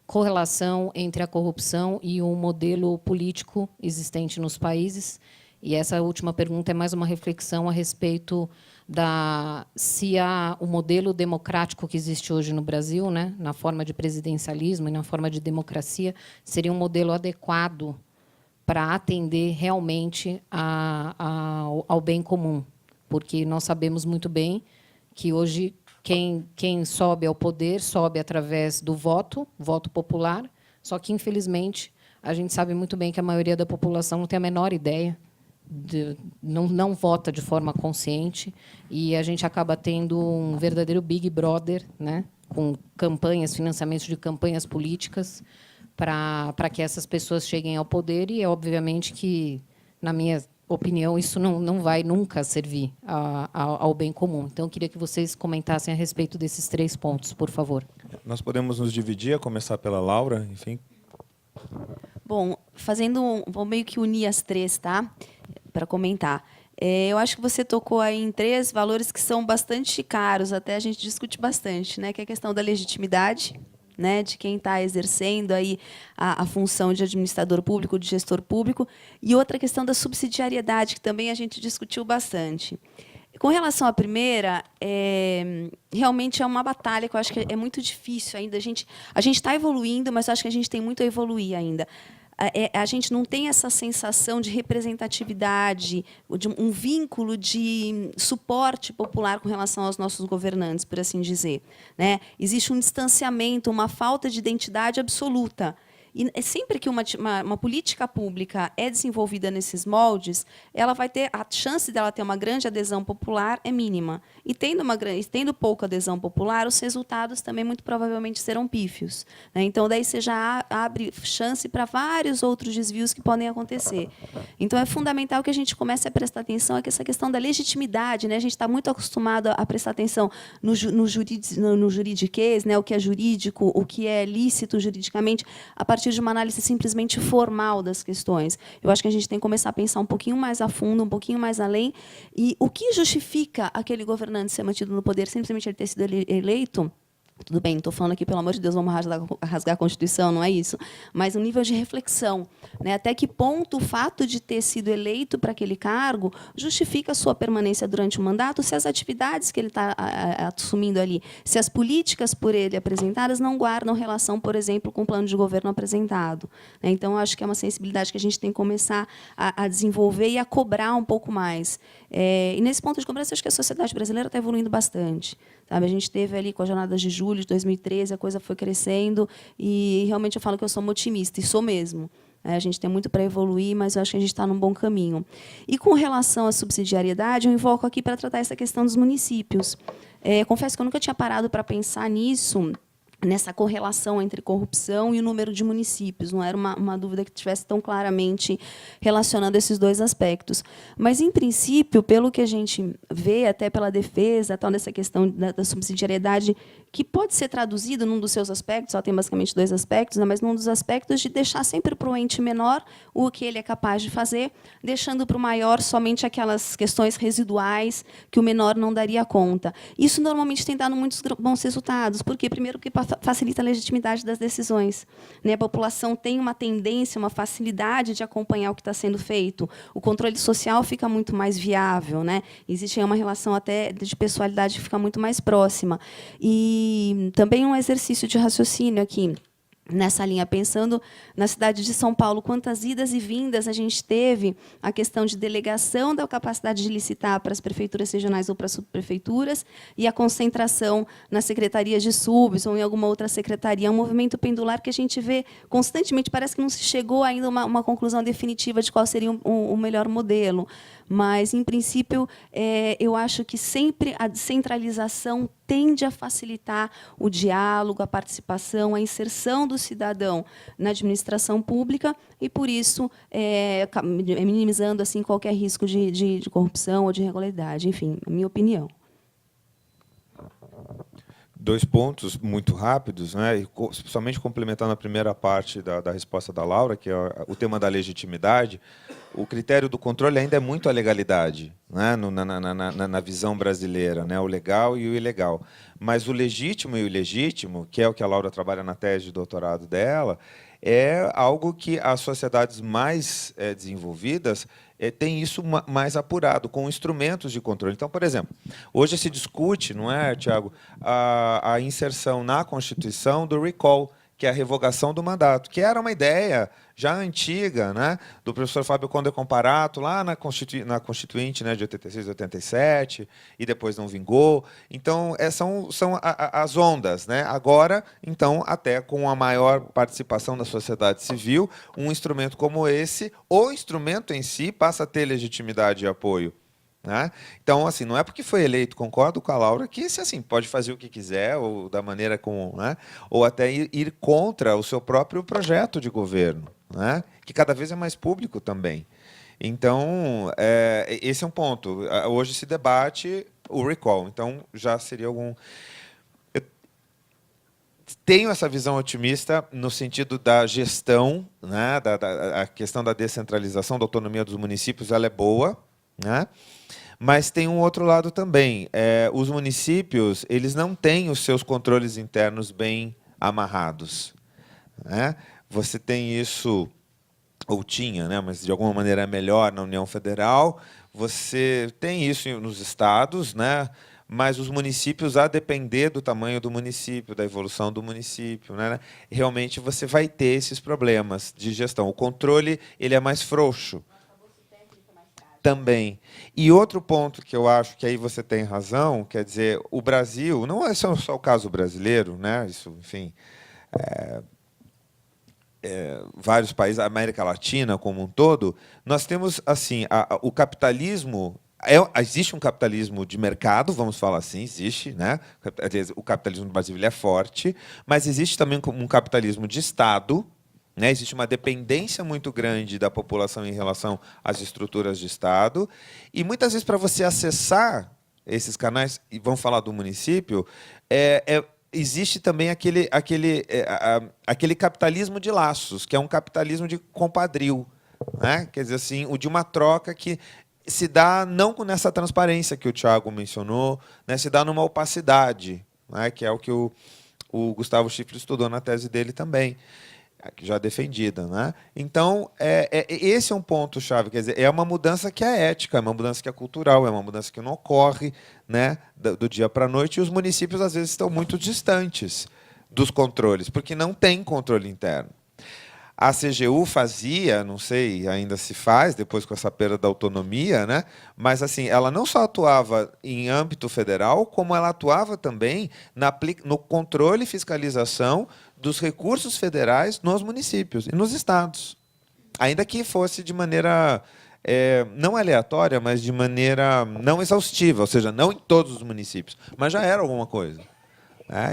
Speaker 5: correlação entre a corrupção e o modelo político existente nos países. E essa última pergunta é mais uma reflexão a respeito se o modelo democrático que existe hoje no Brasil, né, na forma de presidencialismo e na forma de democracia, seria um modelo adequado para atender realmente ao bem comum, porque nós sabemos muito bem que hoje quem sobe ao poder sobe através do voto popular, só que, infelizmente, a gente sabe muito bem que a maioria da população não tem a menor ideia, não vota de forma consciente, e a gente acaba tendo um verdadeiro Big Brother, né, com campanhas, financiamentos de campanhas políticas para que essas pessoas cheguem ao poder, e é obviamente que, na minha opinião, isso não vai nunca servir ao bem comum. Então, eu queria que vocês comentassem a respeito desses 3 pontos, por favor.
Speaker 1: Nós podemos nos dividir, a começar pela Laura, enfim.
Speaker 2: Bom, vou meio que unir as 3, tá? Para comentar. Eu acho que você tocou aí em 3 valores que são bastante caros, até a gente discute bastante, né? Que é a questão da legitimidade, né, de quem está exercendo aí a função de administrador público, de gestor público, e outra questão da subsidiariedade, que também a gente discutiu bastante. Com relação à primeira, realmente é uma batalha que eu acho que é muito difícil ainda. A gente está evoluindo, mas eu acho que a gente tem muito a evoluir ainda. A gente não tem essa sensação de representatividade, de um vínculo de suporte popular com relação aos nossos governantes, por assim dizer, né? Existe um distanciamento, uma falta de identidade absoluta. E sempre que uma política pública é desenvolvida nesses moldes, ela vai ter a chance dela ter uma grande adesão popular é mínima. E tendo pouca adesão popular, os resultados também muito provavelmente serão pífios, né? Então, daí você já abre chance para vários outros desvios que podem acontecer. Então, é fundamental que a gente comece a prestar atenção a essa questão da legitimidade, né? A gente está muito acostumado a prestar atenção no juridiquês, né? O que é jurídico, o que é lícito juridicamente, a partir de uma análise simplesmente formal das questões. Eu acho que a gente tem que começar a pensar um pouquinho mais a fundo, um pouquinho mais além, e o que justifica aquele governante ser mantido no poder, simplesmente ele ter sido eleito. Tudo bem, não estou falando aqui, pelo amor de Deus, vamos rasgar a Constituição, não é isso. Mas um nível de reflexão, né? Até que ponto o fato de ter sido eleito para aquele cargo justifica a sua permanência durante o mandato, se as atividades que ele está assumindo ali, se as políticas por ele apresentadas não guardam relação, por exemplo, com o plano de governo apresentado, né? Então, acho que é uma sensibilidade que a gente tem que começar a desenvolver e a cobrar um pouco mais. E, nesse ponto de cobrança, acho que a sociedade brasileira está evoluindo bastante. Sabe? A gente teve ali com as jornadas de julho de 2013, a coisa foi crescendo, e realmente eu falo que eu sou uma otimista, e sou mesmo. A gente tem muito para evoluir, mas eu acho que a gente está num bom caminho. E com relação à subsidiariedade, eu invoco aqui para tratar essa questão dos municípios. Confesso que eu nunca tinha parado para pensar nisso, nessa correlação entre corrupção e o número de municípios. Não era uma dúvida que estivesse tão claramente relacionando esses 2 aspectos. Mas, em princípio, pelo que a gente vê, até pela defesa, tal, dessa questão da subsidiariedade, que pode ser traduzido num dos seus aspectos, só tem basicamente 2 aspectos, né, mas num dos aspectos de deixar sempre para o ente menor o que ele é capaz de fazer, deixando para o maior somente aquelas questões residuais que o menor não daria conta. Isso, normalmente, tem dado muitos bons resultados. Por quê? Primeiro, porque facilita a legitimidade das decisões, né? A população tem uma tendência, uma facilidade de acompanhar o que está sendo feito. O controle social fica muito mais viável, né? Existe uma relação até de pessoalidade que fica muito mais próxima. E também um exercício de raciocínio aqui, nessa linha, pensando na cidade de São Paulo, quantas idas e vindas a gente teve, a questão de delegação da capacidade de licitar para as prefeituras regionais ou para as subprefeituras, e a concentração nas secretarias de subs ou em alguma outra secretaria. É um movimento pendular que a gente vê constantemente, parece que não se chegou ainda a uma conclusão definitiva de qual seria o melhor modelo. Mas, em princípio, eu acho que sempre a descentralização tende a facilitar o diálogo, a participação, a inserção do cidadão na administração pública e, por isso, minimizando assim qualquer risco de corrupção ou de irregularidade. Enfim, a minha opinião.
Speaker 1: 2 pontos muito rápidos, né? E, especialmente complementando a primeira parte da resposta da Laura, que é o tema da legitimidade. O critério do controle ainda é muito a legalidade, né? Na visão brasileira, né? O legal e o ilegal. Mas o legítimo e o ilegítimo, que é o que a Laura trabalha na tese de doutorado dela, é algo que as sociedades mais desenvolvidas têm isso mais apurado, com instrumentos de controle. Então, por exemplo, hoje se discute, não é, Tiago, a inserção na Constituição do recall, que é a revogação do mandato, que era uma ideia já antiga, né, do professor Fábio Conde Comparato, lá na Constituinte, né, de 86 e 87, e depois não vingou. Então, são as ondas. Né? Agora, então, até com a maior participação da sociedade civil, um instrumento como esse, o instrumento em si, passa a ter legitimidade e apoio. Né? Então, assim, não é porque foi eleito, concordo com a Laura, que esse, assim, pode fazer o que quiser, ou da maneira como, né? Ou até ir contra o seu próprio projeto de governo, né? Que cada vez é mais público também. Então, esse é um ponto. Hoje se debate o recall, então já seria algum... Eu tenho essa visão otimista no sentido da gestão, né? A questão da descentralização, da autonomia dos municípios, ela é boa, né? Mas tem um outro lado também. Os municípios, eles não têm os seus controles internos bem amarrados. Né? Você tem isso, ou tinha, né? Mas de alguma maneira é melhor na União Federal. Você tem isso nos estados, né? Mas os municípios, a depender do tamanho do município, da evolução do município, né? Realmente você vai ter esses problemas de gestão. O controle ele é mais frouxo. Também. E outro ponto que eu acho que aí você tem razão, quer dizer, o Brasil, não é só o caso brasileiro, né? Isso, enfim, vários países, a América Latina como um todo, nós temos assim, o capitalismo, existe um capitalismo de mercado, vamos falar assim, existe, né? O capitalismo no Brasil ele é forte, mas existe também um capitalismo de Estado. Né? Existe uma dependência muito grande da população em relação às estruturas de Estado. E, muitas vezes, para você acessar esses canais, e vamos falar do município, existe também aquele capitalismo de laços, que é um capitalismo de compadrio. Né? Quer dizer, assim, o de uma troca que se dá não nessa transparência que o Tiago mencionou, né? Se dá numa opacidade, né? Que é o que o Gustavo Schiffer estudou na tese dele também, já defendida, né? Então, esse é um ponto-chave, quer dizer, é uma mudança que é ética, é uma mudança que é cultural, é uma mudança que não ocorre, né, do dia para a noite, e os municípios, às vezes, estão muito distantes dos controles, porque não tem controle interno. A CGU fazia, não sei, ainda se faz, depois com essa perda da autonomia, né? Mas assim, ela não só atuava em âmbito federal, como ela atuava também no controle e fiscalização dos recursos federais nos municípios e nos estados. Ainda que fosse de maneira não aleatória, mas de maneira não exaustiva, ou seja, não em todos os municípios, mas já era alguma coisa.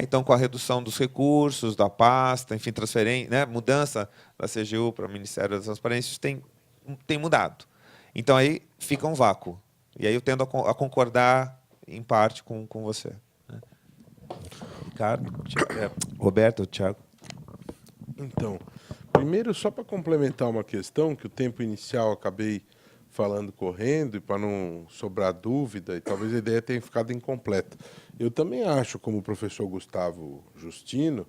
Speaker 1: Então, com a redução dos recursos, da pasta, enfim, transferência, né, mudança da CGU para o Ministério das Transparências, tem mudado. Então, aí fica um vácuo. E aí eu tendo a concordar, em parte, com você. Né? Ricardo, Roberto, Thiago.
Speaker 4: Então, primeiro, só para complementar uma questão, que o tempo inicial acabei falando correndo, e para não sobrar dúvida, e talvez a ideia tenha ficado incompleta. Eu também acho, como o professor Gustavo Justino,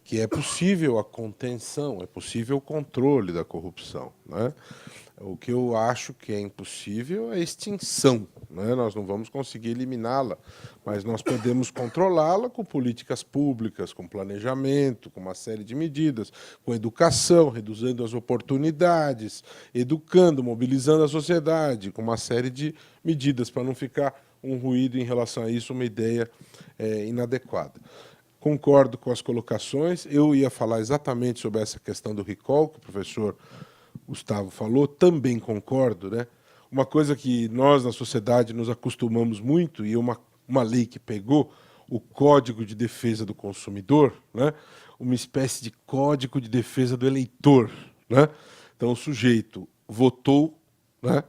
Speaker 4: que é possível a contenção, é possível o controle da corrupção. Né? O que eu acho que é impossível é a extinção. Né? Nós não vamos conseguir eliminá-la, mas nós podemos controlá-la com políticas públicas, com planejamento, com uma série de medidas, com educação, reduzindo as oportunidades, educando, mobilizando a sociedade, com uma série de medidas para não ficar um ruído em relação a isso, uma ideia inadequada. Concordo com as colocações. Eu ia falar exatamente sobre essa questão do recall, que o professor Gustavo falou, também concordo. Né? Uma coisa que nós, na sociedade, nos acostumamos muito, e uma lei que pegou, o Código de Defesa do Consumidor, né? Uma espécie de Código de Defesa do Eleitor. Né? Então, o sujeito votou, né?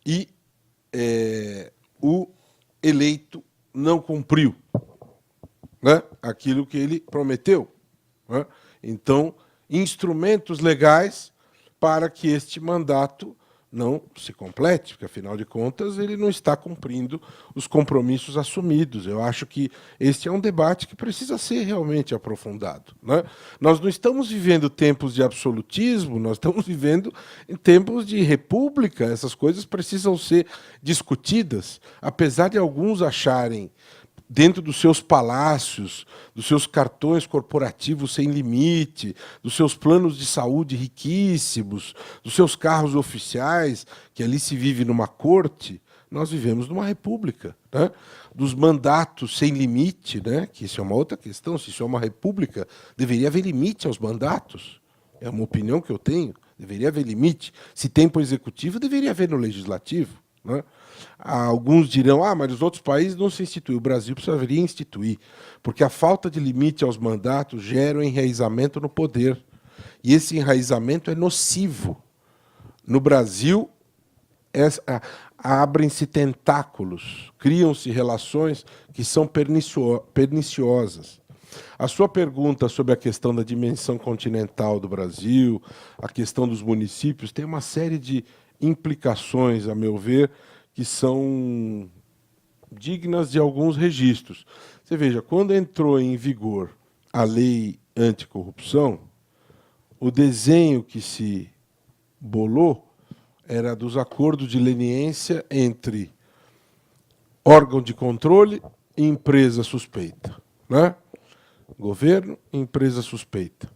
Speaker 4: E o eleito não cumpriu, né, aquilo que ele prometeu. Né? Então, instrumentos legais para que este mandato não se complete, porque, afinal de contas, ele não está cumprindo os compromissos assumidos. Eu acho que este é um debate que precisa ser realmente aprofundado. Né? Nós não estamos vivendo tempos de absolutismo, nós estamos vivendo em tempos de república. Essas coisas precisam ser discutidas, apesar de alguns acharem dentro dos seus palácios, dos seus cartões corporativos sem limite, dos seus planos de saúde riquíssimos, dos seus carros oficiais, que ali se vive numa corte, nós vivemos numa república, né? Dos mandatos sem limite, né? Que isso é uma outra questão, se isso é uma república, deveria haver limite aos mandatos. É uma opinião que eu tenho, deveria haver limite. Se tem para o executivo, deveria haver no legislativo, né? Alguns dirão, mas os outros países não se instituem. O Brasil precisaria instituir, porque a falta de limite aos mandatos gera um enraizamento no poder. E esse enraizamento é nocivo. No Brasil, abrem-se tentáculos, criam-se relações que são perniciosas. A sua pergunta sobre a questão da dimensão continental do Brasil, a questão dos municípios, tem uma série de implicações, a meu ver, que são dignas de alguns registros. Você veja, quando entrou em vigor a lei anticorrupção, o desenho que se bolou era dos acordos de leniência entre órgão de controle e empresa suspeita, né? Governo e empresa suspeita.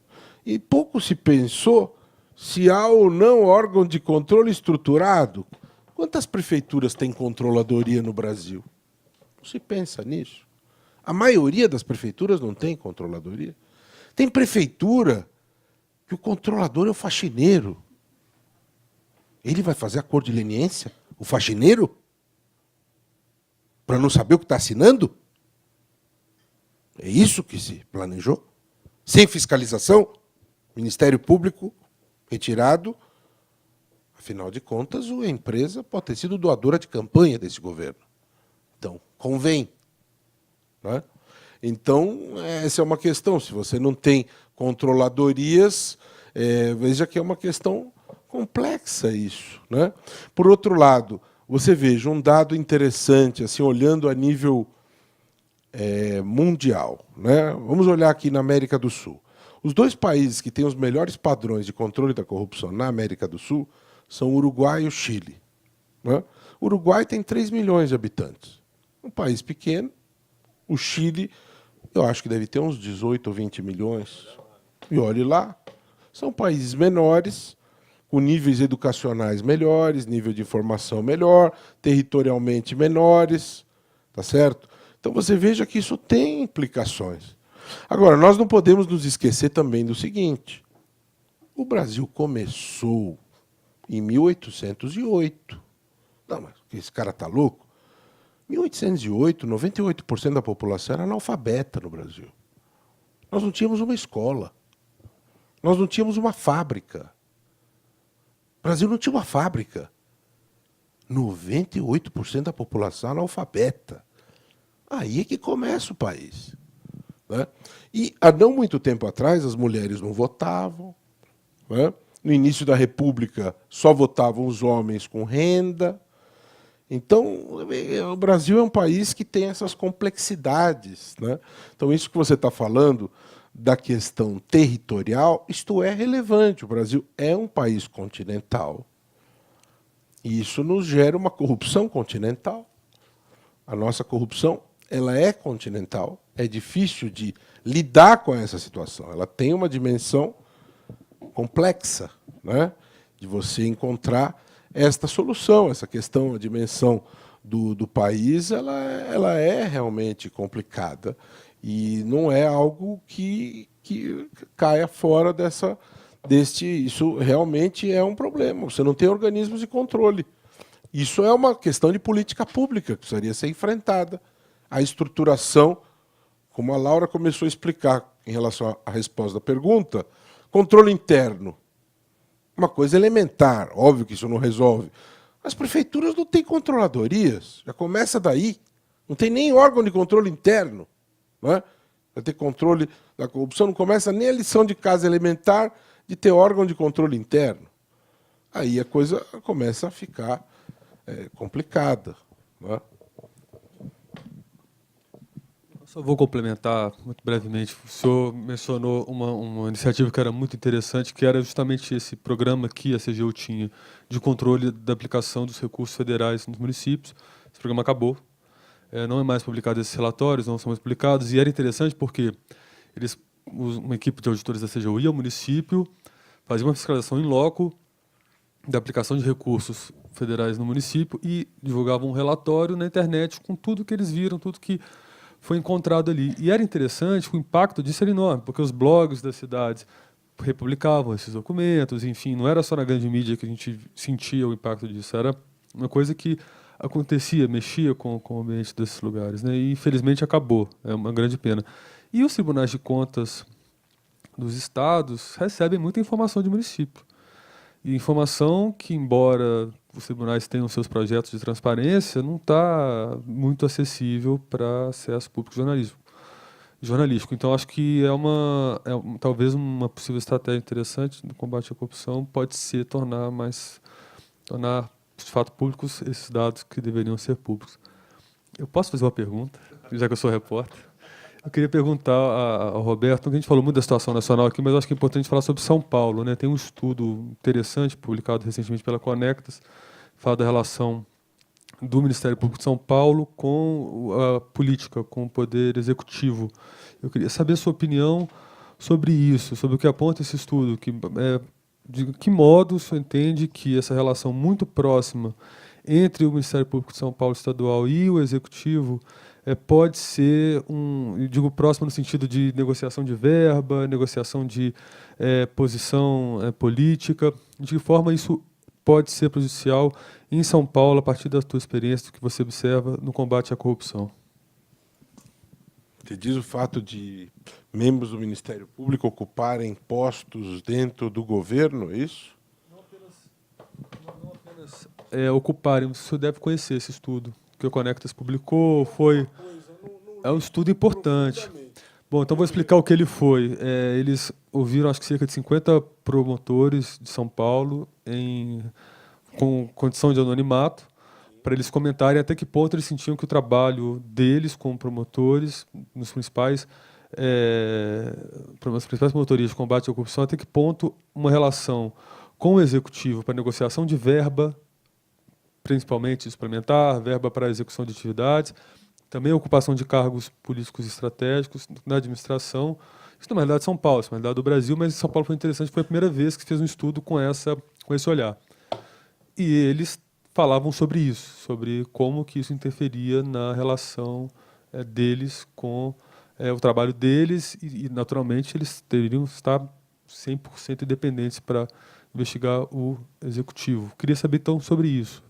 Speaker 4: E pouco se pensou se há ou não órgão de controle estruturado. Quantas prefeituras têm controladoria no Brasil? Não se pensa nisso. A maioria das prefeituras não tem controladoria. Tem prefeitura que o controlador é o faxineiro. Ele vai fazer acordo de leniência? O faxineiro? Para não saber o que está assinando? É isso que se planejou? Sem fiscalização? Ministério Público retirado. Afinal de contas, a empresa pode ter sido doadora de campanha desse governo. Então, convém. Né? Então, essa é uma questão. Se você não tem controladorias, veja que é uma questão complexa isso, né? Por outro lado, você veja um dado interessante, assim, olhando a nível mundial, né? Vamos olhar aqui na América do Sul. Os dois países que têm os melhores padrões de controle da corrupção na América do Sul são o Uruguai e o Chile, né? O Uruguai tem 3 milhões de habitantes. Um país pequeno. O Chile, eu acho que deve ter uns 18 ou 20 milhões. E olhe lá, são países menores, com níveis educacionais melhores, nível de informação melhor, territorialmente menores, tá certo? Então você veja que isso tem implicações. Agora, nós não podemos nos esquecer também do seguinte: o Brasil começou em 1808. Não, mas esse cara está louco? 1808, 98% da população era analfabeta no Brasil. Nós não tínhamos uma escola. Nós não tínhamos uma fábrica. O Brasil não tinha uma fábrica. 98% da população analfabeta. Aí é que começa o país, né? E há não muito tempo atrás, as mulheres não votavam, né? No início da República, só votavam os homens com renda. Então, o Brasil é um país que tem essas complexidades, né? Então, isso que você está falando da questão territorial, isto é relevante. O Brasil é um país continental. E isso nos gera uma corrupção continental. A nossa corrupção, ela é continental. É difícil de lidar com essa situação. Ela tem uma dimensão complexa, né? De você encontrar esta solução, essa questão, a dimensão do país, ela é realmente complicada. E não é algo que caia fora deste... Isso realmente é um problema. Você não tem organismos de controle. Isso é uma questão de política pública que precisaria ser enfrentada. A estruturação, como a Laura começou a explicar em relação à resposta da pergunta, controle interno. Uma coisa elementar, óbvio que isso não resolve. As prefeituras não têm controladorias, já começa daí. Não tem nem órgão de controle interno, né? Vai ter controle da corrupção, não começa nem a lição de casa elementar de ter órgão de controle interno. Aí a coisa começa a ficar complicada, né?
Speaker 3: Só vou complementar muito brevemente. O senhor mencionou uma iniciativa que era muito interessante, que era justamente esse programa que a CGU tinha de controle da aplicação dos recursos federais nos municípios. Esse programa acabou. não é mais publicado esses relatórios, não são mais publicados, e era interessante porque uma equipe de auditores da CGU ia ao município, fazia uma fiscalização in loco da aplicação de recursos federais no município e divulgavam um relatório na internet com tudo que eles viram, tudo que foi encontrado ali. E era interessante, o impacto disso era enorme, porque os blogs das cidades republicavam esses documentos, enfim, não era só na grande mídia que a gente sentia o impacto disso, era uma coisa que acontecia, mexia com o ambiente desses lugares, né? E infelizmente acabou, é uma grande pena. E os tribunais de contas dos estados recebem muita informação de município. E informação que, embora os tribunais tenham seus projetos de transparência, não está muito acessível para acesso público jornalístico. Então, acho que talvez uma possível estratégia interessante no combate à corrupção pode ser tornar de fato públicos esses dados que deveriam ser públicos. Eu posso fazer uma pergunta, já que eu sou repórter? Eu queria perguntar ao Roberto, que a gente falou muito da situação nacional aqui, mas eu acho que é importante falar sobre São Paulo, né? Tem um estudo interessante, publicado recentemente pela Conectas, fala da relação do Ministério Público de São Paulo com a política, com o poder executivo. Eu queria saber a sua opinião sobre isso, sobre o que aponta esse estudo, de que modo o senhor entende que essa relação muito próxima entre o Ministério Público de São Paulo estadual e o Executivo pode ser digo próximo no sentido de negociação de verba, negociação de posição política, de que forma isso pode ser prejudicial em São Paulo, a partir da tua experiência, do que você observa no combate à corrupção?
Speaker 4: Você diz o fato de membros do Ministério Público ocuparem postos dentro do governo, é isso?
Speaker 3: Não apenas ocuparem, o senhor deve conhecer esse estudo que o Conectas publicou, é um estudo importante. Bom, então vou explicar o que ele foi. Eles ouviram, acho que cerca de 50 promotores de São Paulo com condição de anonimato, para eles comentarem até que ponto eles sentiam que o trabalho deles como promotores, nas principais promotorias de combate à corrupção, até que ponto uma relação com o Executivo para negociação de verba, principalmente suplementar, verba para a execução de atividades, também a ocupação de cargos políticos estratégicos na administração. Isso não é uma realidade de São Paulo, isso é uma realidade do Brasil, mas em São Paulo foi interessante, foi a primeira vez que fez um estudo com esse olhar. E eles falavam sobre isso, sobre como que isso interferia na relação deles com o trabalho deles e, naturalmente, eles deveriam estar 100% independentes para investigar o Executivo. Queria saber, então, sobre isso.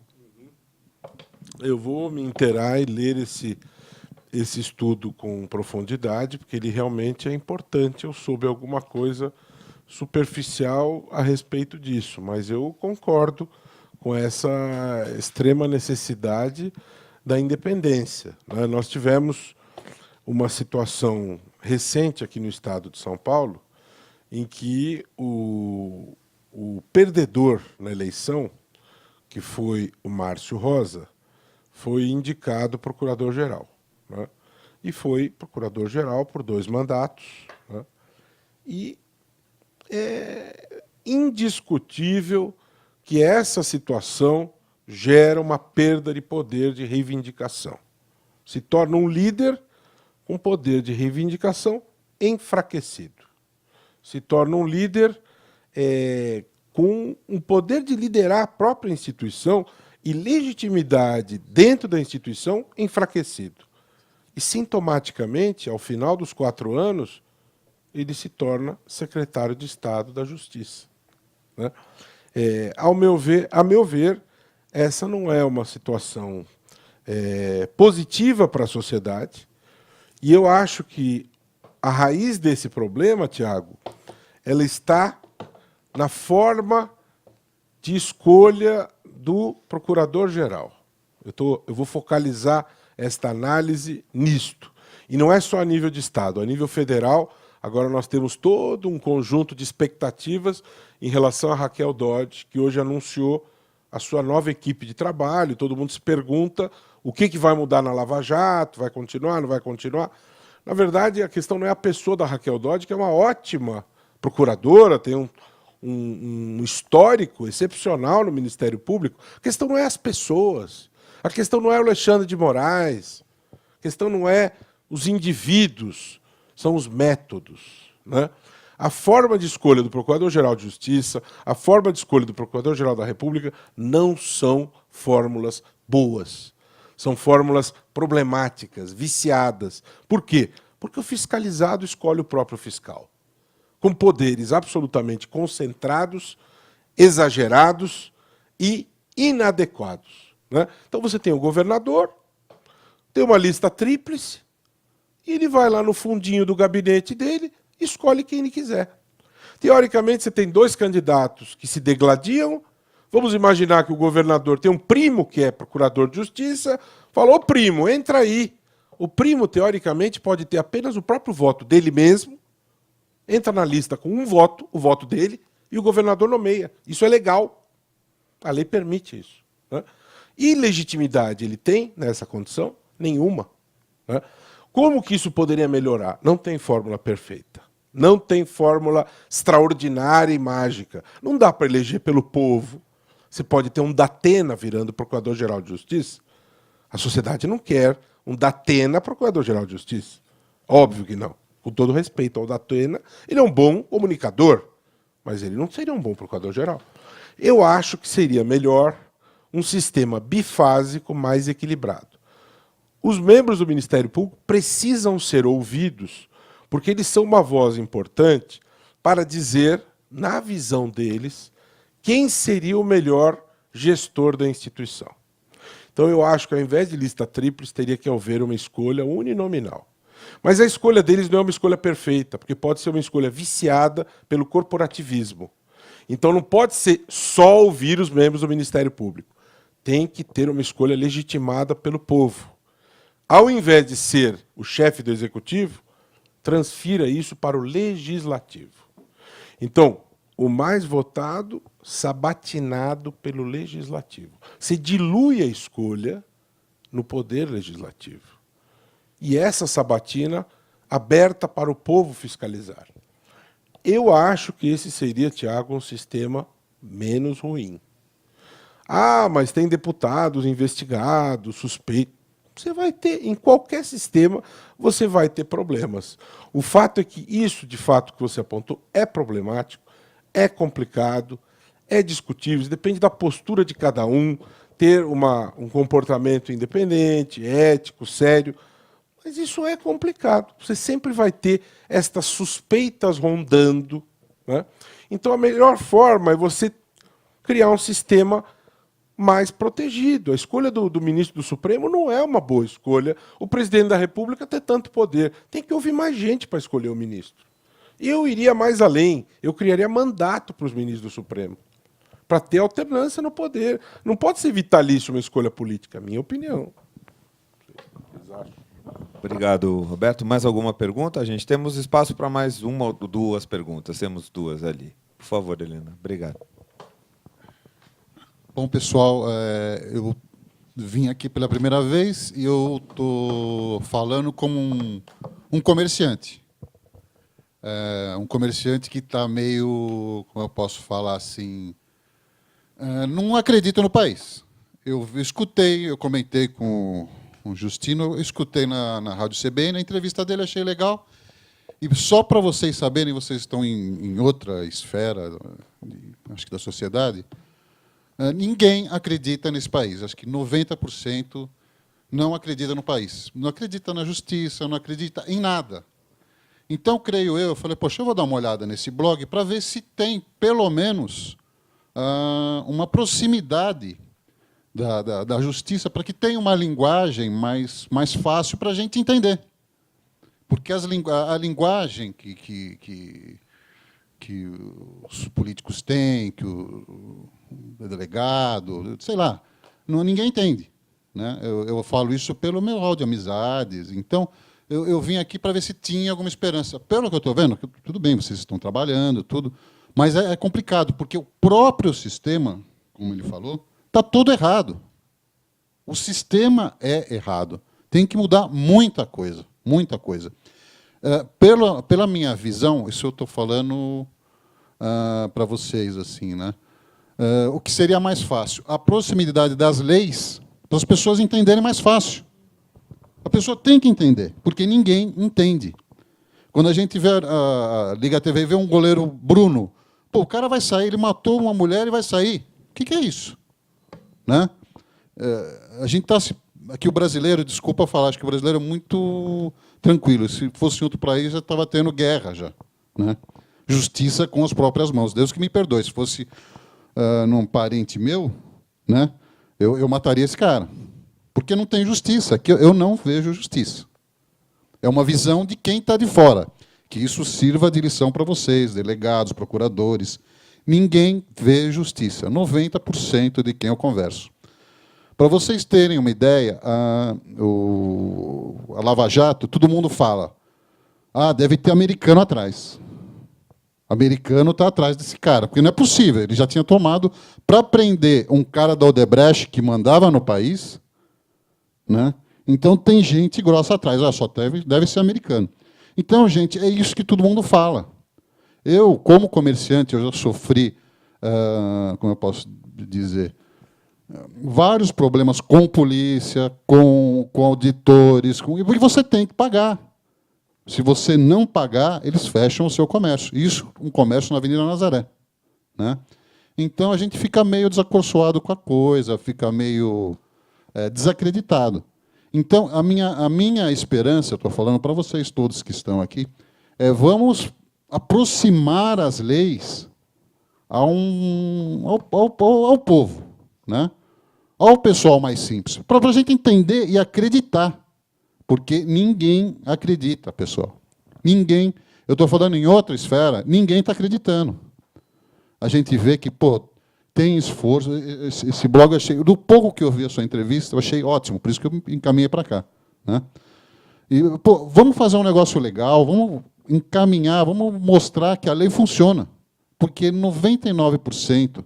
Speaker 4: Eu vou me inteirar e ler esse estudo com profundidade, porque ele realmente é importante. Eu soube alguma coisa superficial a respeito disso, mas eu concordo com essa extrema necessidade da independência, né? Nós tivemos uma situação recente aqui no estado de São Paulo, em que o perdedor na eleição, que foi o Márcio Rosa, foi indicado procurador-geral, né? E foi procurador-geral por 2 mandatos, né? E é indiscutível que essa situação gera uma perda de poder de reivindicação. Se torna um líder com poder de reivindicação enfraquecido. Se torna um líder com um poder de liderar a própria instituição e legitimidade dentro da instituição enfraquecido. E, sintomaticamente, ao final dos 4 anos, ele se torna secretário de Estado da Justiça, né? A meu ver, essa não é uma situação positiva para a sociedade, e eu acho que a raiz desse problema, Tiago, ela está na forma de escolha do procurador-geral. Eu vou focalizar esta análise nisto. E não é só a nível de Estado, a nível federal. Agora nós temos todo um conjunto de expectativas em relação a Raquel Dodge, que hoje anunciou a sua nova equipe de trabalho. Todo mundo se pergunta o que vai mudar na Lava Jato, vai continuar, não vai continuar. Na verdade, a questão não é a pessoa da Raquel Dodge, que é uma ótima procuradora, tem um histórico excepcional no Ministério Público. A questão não é as pessoas, a questão não é o Alexandre de Moraes, questão não é os indivíduos, são os métodos, né? A forma de escolha do Procurador-Geral de Justiça, a forma de escolha do Procurador-Geral da República não são fórmulas boas. São fórmulas problemáticas, viciadas. Por quê? Porque o fiscalizado escolhe o próprio fiscal, com poderes absolutamente concentrados, exagerados e inadequados, né? Então você tem o governador, tem uma lista tríplice, e ele vai lá no fundinho do gabinete dele e escolhe quem ele quiser. Teoricamente, você tem 2 candidatos que se degladiam. Vamos imaginar que o governador tem um primo que é procurador de justiça, falou: primo, entra aí. O primo, teoricamente, pode ter apenas o próprio voto dele mesmo, entra na lista com um voto, o voto dele, e o governador nomeia. Isso é legal. A lei permite isso, né? E legitimidade ele tem nessa condição? Nenhuma, né? Como que isso poderia melhorar? Não tem fórmula perfeita. Não tem fórmula extraordinária e mágica. Não dá para eleger pelo povo. Você pode ter um Datena virando Procurador-Geral de Justiça. A sociedade não quer um Datena Procurador-Geral de Justiça. Óbvio que não. Com todo respeito ao Datena, ele é um bom comunicador, mas ele não seria um bom Procurador-Geral. Eu acho que seria melhor um sistema bifásico mais equilibrado. Os membros do Ministério Público precisam ser ouvidos, porque eles são uma voz importante para dizer, na visão deles, quem seria o melhor gestor da instituição. Então, eu acho que, ao invés de lista tríplice, teria que haver uma escolha uninominal. Mas a escolha deles não é uma escolha perfeita, porque pode ser uma escolha viciada pelo corporativismo. Então, não pode ser só ouvir os membros do Ministério Público. Tem que ter uma escolha legitimada pelo povo. Ao invés de ser o chefe do executivo, transfira isso para o legislativo. Então, o mais votado, sabatinado pelo legislativo. Se dilui a escolha no poder legislativo. E essa sabatina aberta para o povo fiscalizar. Eu acho que esse seria, Tiago, um sistema menos ruim. Ah, mas tem deputados investigados, suspeitos. Você vai ter, em qualquer sistema, você vai ter problemas. O fato é que isso, de fato, que você apontou, é problemático, é complicado, é discutível, depende da postura de cada um, ter um comportamento independente, ético, sério. Mas isso é complicado. Você sempre vai ter estas suspeitas rondando, né? Então, a melhor forma é você criar um sistema mais protegido. A escolha do ministro do Supremo não é uma boa escolha. O presidente da República tem tanto poder. Tem que ouvir mais gente para escolher o ministro. Eu iria mais além. Eu criaria mandato para os ministros do Supremo, para ter alternância no poder. Não pode ser vitalício uma escolha política, minha opinião.
Speaker 1: Obrigado, Roberto. Mais alguma pergunta? A gente temos espaço para mais uma ou 2 perguntas. Temos 2 ali. Por favor, Helena. Obrigado.
Speaker 6: Bom, pessoal, eu vim aqui pela primeira vez e eu estou falando como um comerciante. Um comerciante que está meio, como eu posso falar assim, não acredita no país. Eu escutei, eu comentei com o Justino, eu escutei na Rádio CBN, na entrevista dele, achei legal. E só para vocês saberem, vocês estão em outra esfera, acho que da sociedade, ninguém acredita nesse país. Acho que 90% não acredita no país. Não acredita na justiça, não acredita em nada. Então, creio eu falei, poxa, eu vou dar uma olhada nesse blog para ver se tem, pelo menos, uma proximidade da justiça, para que tenha uma linguagem mais fácil para a gente entender. Porque a linguagem que os políticos têm, que o delegado, sei lá, ninguém entende, né? Eu falo isso pelo meu rol de amizades. Então, eu vim aqui para ver se tinha alguma esperança. Pelo que eu estou vendo, tudo bem, vocês estão trabalhando, tudo, mas é complicado, porque o próprio sistema, como ele falou, está todo errado. O sistema é errado. Tem que mudar muita coisa, muita coisa. Pela minha visão, isso eu estou falando para vocês, assim, né? O que seria mais fácil? A proximidade das leis para as pessoas entenderem mais fácil. A pessoa tem que entender, porque ninguém entende. Quando a gente vê, liga a TV e vê um goleiro Bruno, pô, o cara vai sair, ele matou uma mulher e vai sair. O que é isso? Né? A gente está... Aqui o brasileiro, desculpa falar, acho que o brasileiro é muito tranquilo. Se fosse em outro país, já estava tendo guerra já. Né? Justiça com as próprias mãos. Deus que me perdoe. Se fosse num parente meu, né, eu mataria esse cara. Porque não tem justiça. Aqui eu não vejo justiça. É uma visão de quem está de fora. Que isso sirva de lição para vocês, delegados, procuradores. Ninguém vê justiça. 90% de quem eu converso. Para vocês terem uma ideia, a Lava Jato, todo mundo fala, deve ter americano atrás. Americano está atrás desse cara, porque não é possível, ele já tinha tomado, para prender um cara da Odebrecht que mandava no país, né? Então tem gente grossa atrás, só deve ser americano. Então, gente, é isso que todo mundo fala. Eu, como comerciante, eu já sofri, como eu posso dizer, vários problemas com polícia, com auditores, porque você tem que pagar. Se você não pagar, eles fecham o seu comércio. Isso, um comércio na Avenida Nazaré. Né? Então, a gente fica meio desacorçoado com a coisa, fica meio desacreditado. Então, a minha esperança, estou falando para vocês todos que estão aqui, vamos aproximar as leis ao povo, né? Ao pessoal mais simples, para a gente entender e acreditar. Porque ninguém acredita, pessoal. Ninguém. Eu estou falando em outra esfera, ninguém está acreditando. A gente vê que, tem esforço. Esse blog, eu achei, do pouco que eu vi a sua entrevista, eu achei ótimo, por isso que eu me encaminhei para cá. Né? E, vamos fazer um negócio legal, vamos encaminhar, vamos mostrar que a lei funciona. Porque 99%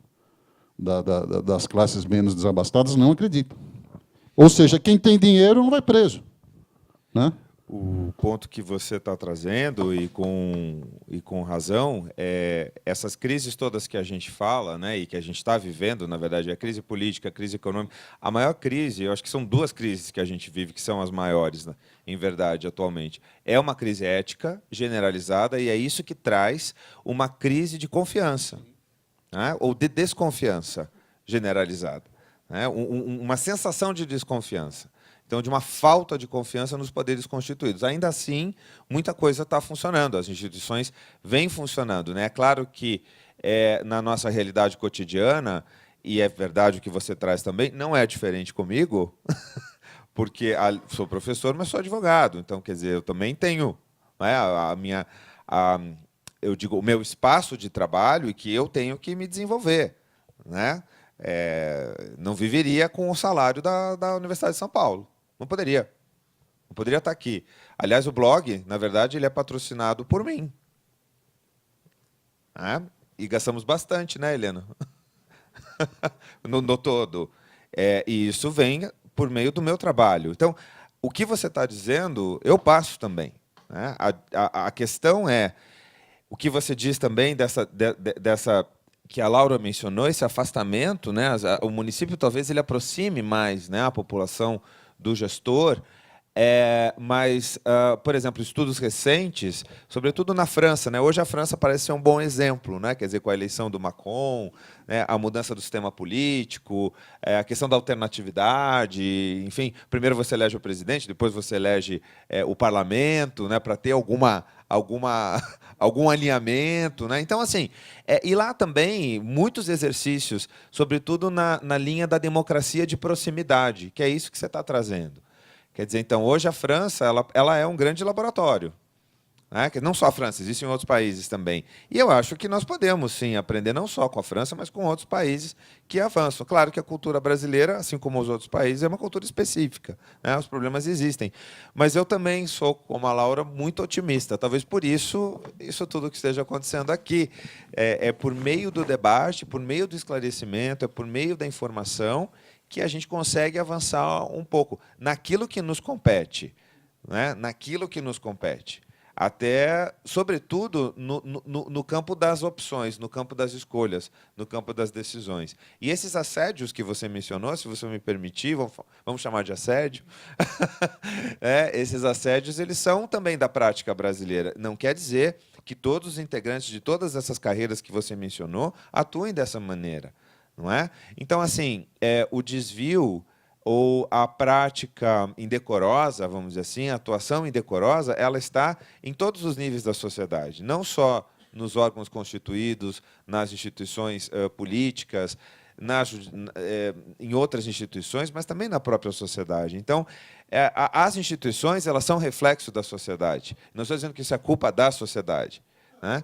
Speaker 6: das classes menos desabastadas não acreditam. Ou seja, quem tem dinheiro não vai preso. Né?
Speaker 1: O ponto que você está trazendo, e com razão, essas crises todas que a gente fala, né, e que a gente está vivendo, na verdade, a crise política, a crise econômica, a maior crise, eu acho que são duas crises que a gente vive, que são as maiores, né, em verdade, atualmente. É uma crise ética generalizada, e é isso que traz uma crise de confiança, né, ou de desconfiança generalizada, né, uma sensação de desconfiança. Então, de uma falta de confiança nos poderes constituídos. Ainda assim, muita coisa está funcionando, as instituições vêm funcionando. Né? É claro que, na nossa realidade cotidiana, e é verdade o que você traz também, não é diferente comigo, porque sou professor, mas sou advogado. Então, quer dizer, eu também tenho, né, eu digo, o meu espaço de trabalho e que eu tenho que me desenvolver. Né? Não viveria com o salário da Universidade de São Paulo. Não poderia. Não poderia estar aqui. Aliás, o blog, na verdade, ele é patrocinado por mim. E gastamos bastante, né, Helena? no todo. E isso vem por meio do meu trabalho. Então, o que você está dizendo, eu passo também. Né? A questão é, o que você diz também dessa que a Laura mencionou, esse afastamento, né? O município talvez ele aproxime mais, né, a população do gestor, mas, por exemplo, estudos recentes, sobretudo na França, né? Hoje a França parece ser um bom exemplo, né? Quer dizer, com a eleição do Macron, né? A mudança do sistema político, a questão da alternatividade, enfim, primeiro você elege o presidente, depois você elege o parlamento, né? Para ter algum alinhamento. Né? Então, assim, e lá também muitos exercícios, sobretudo na linha da democracia de proximidade, que é isso que você está trazendo. Quer dizer, então, hoje a França ela é um grande laboratório. Né? Não só a França, existem outros países também. E eu acho que nós podemos, sim, aprender não só com a França, mas com outros países que avançam. Claro que a cultura brasileira, assim como os outros países, é uma cultura específica. Né? Os problemas existem. Mas eu também sou, como a Laura, muito otimista. Talvez por isso tudo que esteja acontecendo aqui. É por meio do debate, por meio do esclarecimento, é por meio da informação que a gente consegue avançar um pouco naquilo que nos compete. Né? Naquilo que nos compete. até, sobretudo, no campo das opções, no campo das escolhas, no campo das decisões. E esses assédios que você mencionou, se você me permitir, vamos chamar de assédio, esses assédios eles são também da prática brasileira. Não quer dizer que todos os integrantes de todas essas carreiras que você mencionou atuem dessa maneira, não é? Então, assim, o desvio ou a prática indecorosa, vamos dizer assim, a atuação indecorosa, ela está em todos os níveis da sociedade, não só nos órgãos constituídos, nas instituições políticas, em outras instituições, mas também na própria sociedade. Então, as instituições elas são reflexo da sociedade. Não estou dizendo que isso é culpa da sociedade, né?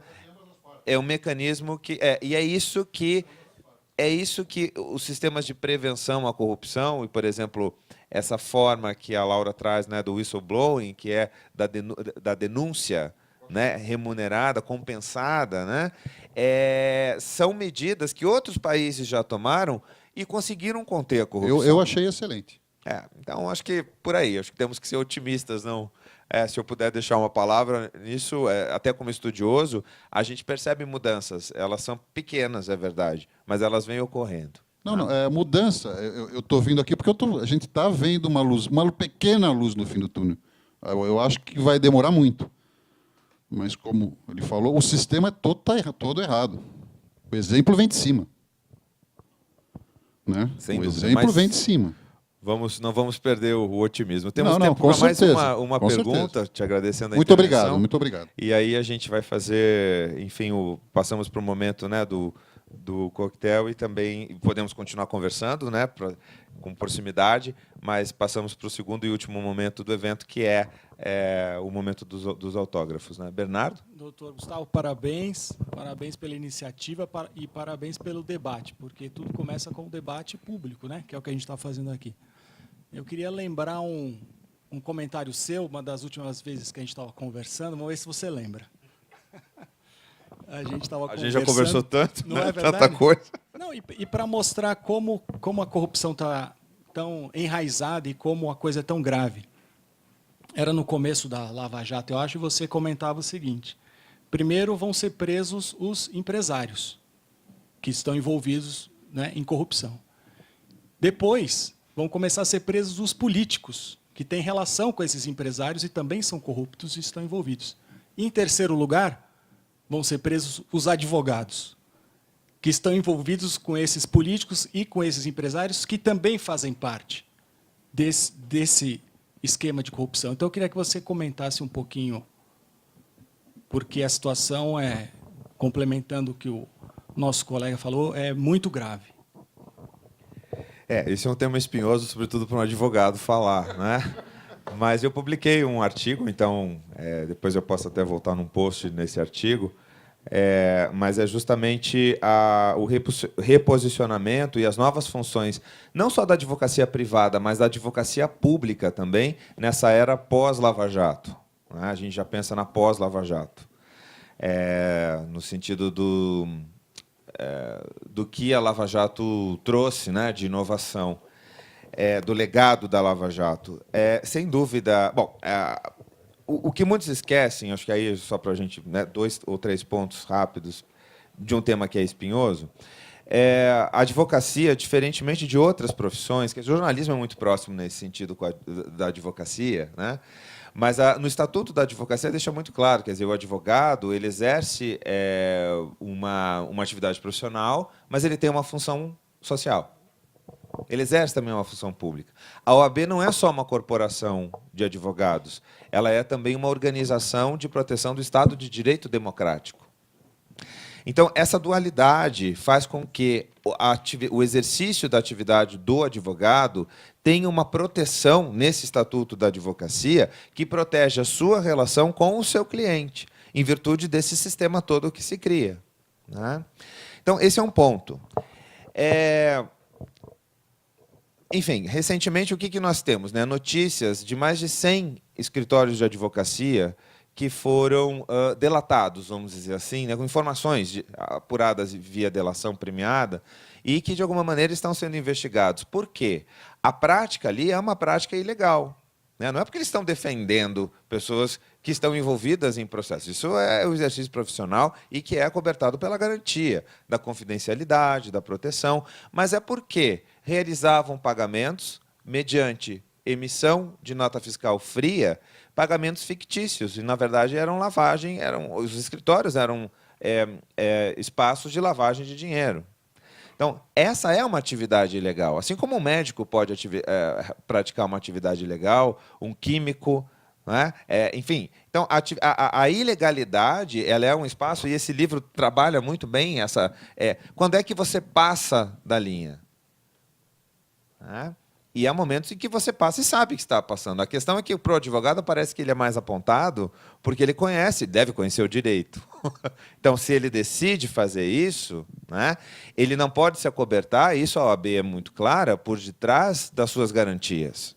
Speaker 1: É um mecanismo que... e é isso que os sistemas de prevenção à corrupção, e, por exemplo, essa forma que a Laura traz, né, do whistleblowing, que é da denúncia, né, remunerada, compensada, né, são medidas que outros países já tomaram e conseguiram conter a corrupção.
Speaker 6: Eu achei excelente.
Speaker 1: Então, acho que por aí, acho que temos que ser otimistas, não? Se eu puder deixar uma palavra nisso, até como estudioso, a gente percebe mudanças. Elas são pequenas, é verdade, mas elas vêm ocorrendo.
Speaker 6: Não, é mudança. Eu estou vindo aqui porque a gente está vendo uma luz, uma pequena luz no fim do túnel. Eu acho que vai demorar muito. Mas, como ele falou, o sistema está todo errado. O exemplo vem de cima. Né?
Speaker 1: Sem
Speaker 6: o
Speaker 1: dúvida,
Speaker 6: exemplo
Speaker 1: mas
Speaker 6: vem de cima.
Speaker 1: Não vamos perder o otimismo. Temos
Speaker 6: Não,
Speaker 1: tempo
Speaker 6: com
Speaker 1: para mais
Speaker 6: certeza,
Speaker 1: uma
Speaker 6: com
Speaker 1: pergunta,
Speaker 6: certeza.
Speaker 1: te agradecendo a
Speaker 6: Muito
Speaker 1: intervenção.
Speaker 6: obrigado, muito obrigado.
Speaker 1: E aí a gente vai fazer, enfim, passamos para o momento, né, do coquetel e também podemos continuar conversando, né, com proximidade, mas passamos para o segundo e último momento do evento, que é o momento dos autógrafos, né? Bernardo?
Speaker 7: Doutor Gustavo, parabéns pela iniciativa e parabéns pelo debate, porque tudo começa com o debate público, né, que é o que a gente está fazendo aqui. Eu queria lembrar um comentário seu, uma das últimas vezes que a gente estava conversando, vamos ver se você lembra. A gente
Speaker 1: já conversou tanto,
Speaker 7: não
Speaker 1: né?
Speaker 7: É verdade?
Speaker 1: Tanta coisa.
Speaker 7: Não, e para mostrar como a corrupção está tão enraizada e como a coisa é tão grave. Era no começo da Lava Jato, eu acho, e você comentava o seguinte: primeiro vão ser presos os empresários que estão envolvidos, né, em corrupção. Depois vão começar a ser presos os políticos que têm relação com esses empresários e também são corruptos e estão envolvidos. E, em terceiro lugar, vão ser presos os advogados, que estão envolvidos com esses políticos e com esses empresários que também fazem parte desse esquema de corrupção. Então, eu queria que você comentasse um pouquinho, porque a situação complementando o que o nosso colega falou, é muito grave.
Speaker 1: Esse é um tema espinhoso, sobretudo para um advogado falar, né? Mas eu publiquei um artigo, então depois eu posso até voltar num post nesse artigo, mas é justamente o reposicionamento e as novas funções, não só da advocacia privada, mas da advocacia pública também, nessa era pós-Lava Jato, né? A gente já pensa na pós-Lava Jato, no sentido do que a Lava Jato trouxe, né, de inovação, do legado da Lava Jato. Sem dúvida... Bom, o que muitos esquecem, acho que aí só para a gente, né, 2 ou 3 pontos rápidos de um tema que é espinhoso, a advocacia, diferentemente de outras profissões, que o jornalismo é muito próximo nesse sentido da advocacia, né? Mas no Estatuto da Advocacia deixa muito claro, quer dizer, o advogado ele exerce uma atividade profissional, mas ele tem uma função social. Ele exerce também uma função pública. A OAB não é só uma corporação de advogados, ela é também uma organização de proteção do Estado de Direito Democrático. Então, essa dualidade faz com que o exercício da atividade do advogado tenha uma proteção nesse Estatuto da Advocacia que protege a sua relação com o seu cliente, em virtude desse sistema todo que se cria, né? Então, esse é um ponto. Enfim, recentemente, o que nós temos, né? Notícias de mais de 100 escritórios de advocacia que foram delatados, vamos dizer assim, né, com informações apuradas via delação premiada e que, de alguma maneira, estão sendo investigados. Por quê? A prática ali é uma prática ilegal, né? Não é porque eles estão defendendo pessoas que estão envolvidas em processos. Isso é o exercício profissional e que é acobertado pela garantia da confidencialidade, da proteção, mas é porque realizavam pagamentos mediante emissão de nota fiscal fria, pagamentos fictícios, e, na verdade, eram lavagem, os escritórios eram espaços de lavagem de dinheiro. Então, essa é uma atividade ilegal. Assim como um médico pode praticar uma atividade ilegal, um químico, né? Enfim. Então, a ilegalidade ela é um espaço, e esse livro trabalha muito bem essa. Quando é que você passa da linha? Né? E há momentos em que você passa e sabe que está passando. A questão é que para o advogado parece que ele é mais apontado porque ele deve conhecer o direito. Então, se ele decide fazer isso, né, ele não pode se acobertar, isso a OAB é muito clara, por detrás das suas garantias.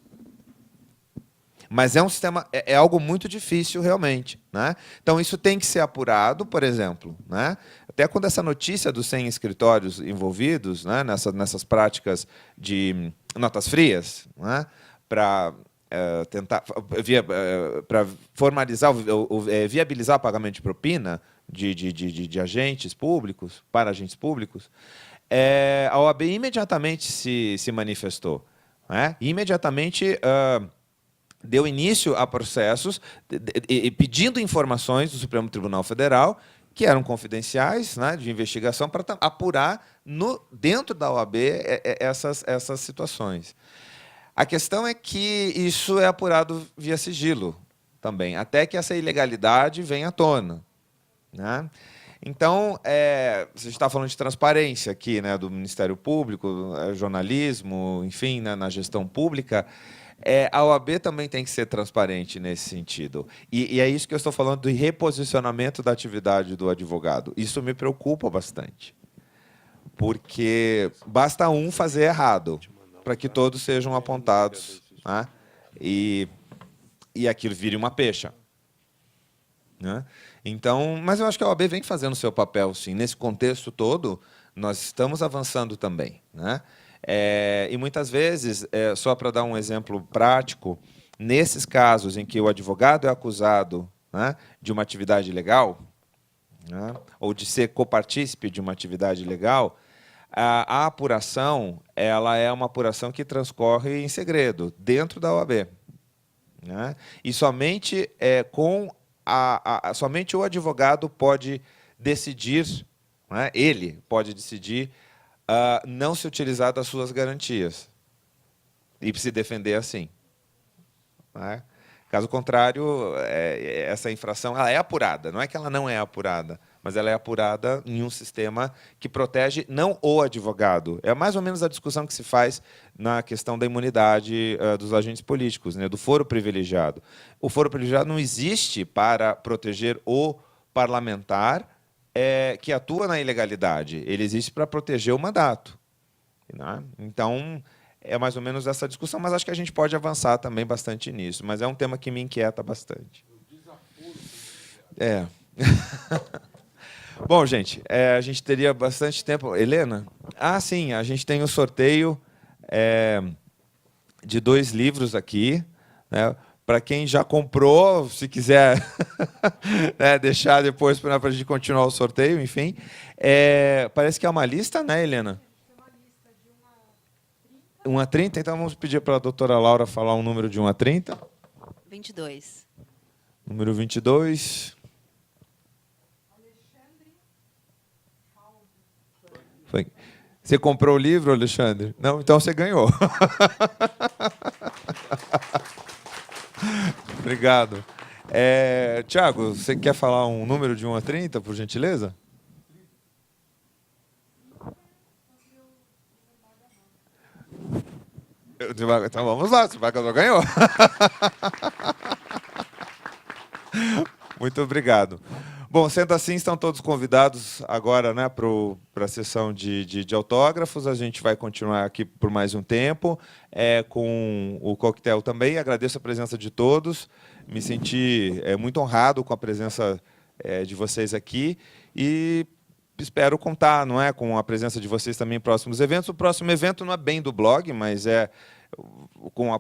Speaker 1: Mas é um sistema, é algo muito difícil, realmente. Né? Então, isso tem que ser apurado, por exemplo. Né? Até quando essa notícia dos 100 escritórios envolvidos, né, nessas práticas de notas frias, né, para tentar para formalizar, viabilizar o pagamento de propina de agentes públicos, para agentes públicos, a OAB imediatamente se manifestou. Né? Imediatamente deu início a processos pedindo informações do Supremo Tribunal Federal que eram confidenciais, né, de investigação, para apurar dentro da OAB essas situações. A questão é que isso é apurado via sigilo também, até que essa ilegalidade venha à tona. Né? Então, você está falando de transparência aqui, né, do Ministério Público, jornalismo, enfim, né, na gestão pública. A OAB também tem que ser transparente nesse sentido. E é isso que eu estou falando do reposicionamento da atividade do advogado. Isso me preocupa bastante. Porque basta um fazer errado para que todos sejam apontados, né? E aquilo vire uma pecha. Né? Então, mas eu acho que a OAB vem fazendo o seu papel, sim. Nesse contexto todo, nós estamos avançando também. Né? E muitas vezes, só para dar um exemplo prático, nesses casos em que o advogado é acusado, né, de uma atividade ilegal, né, ou de ser copartícipe de uma atividade ilegal, a apuração ela é uma apuração que transcorre em segredo, dentro da OAB. Né? E somente, somente o advogado pode decidir, né, ele pode decidir não se utilizar das suas garantias e se defender assim. Né? Caso contrário, essa infração ela é apurada. Não é que ela não é apurada, mas ela é apurada em um sistema que protege não o advogado. É mais ou menos a discussão que se faz na questão da imunidade dos agentes políticos, né, do foro privilegiado. O foro privilegiado não existe para proteger o parlamentar que atua na ilegalidade. Ele existe para proteger o mandato. Né? Então, é mais ou menos essa discussão, mas acho que a gente pode avançar também bastante nisso. Mas é um tema que me inquieta bastante. Bom, gente, a gente teria bastante tempo. Helena? Sim, a gente tem o sorteio de 2 livros aqui, né? Para quem já comprou, se quiser né, deixar depois para a gente continuar o sorteio, enfim. Parece que é uma lista, né, Helena? É uma 1 a 30, então vamos pedir para a doutora Laura falar um número de 1 a 30.
Speaker 2: 22.
Speaker 1: Número 22. Foi. Você comprou o livro, Alexandre? Não? Então você ganhou. Obrigado. Tiago, você quer falar um número de 1 a 30, por gentileza? Então vamos lá, se Vagador ganhou. Muito obrigado. Bom, sendo assim, estão todos convidados agora, né, para a sessão de autógrafos. A gente vai continuar aqui por mais um tempo, com o coquetel também. Agradeço a presença de todos. Me senti muito honrado com a presença de vocês aqui e espero contar, não é, com a presença de vocês também em próximos eventos. O próximo evento não é bem do blog, mas é com a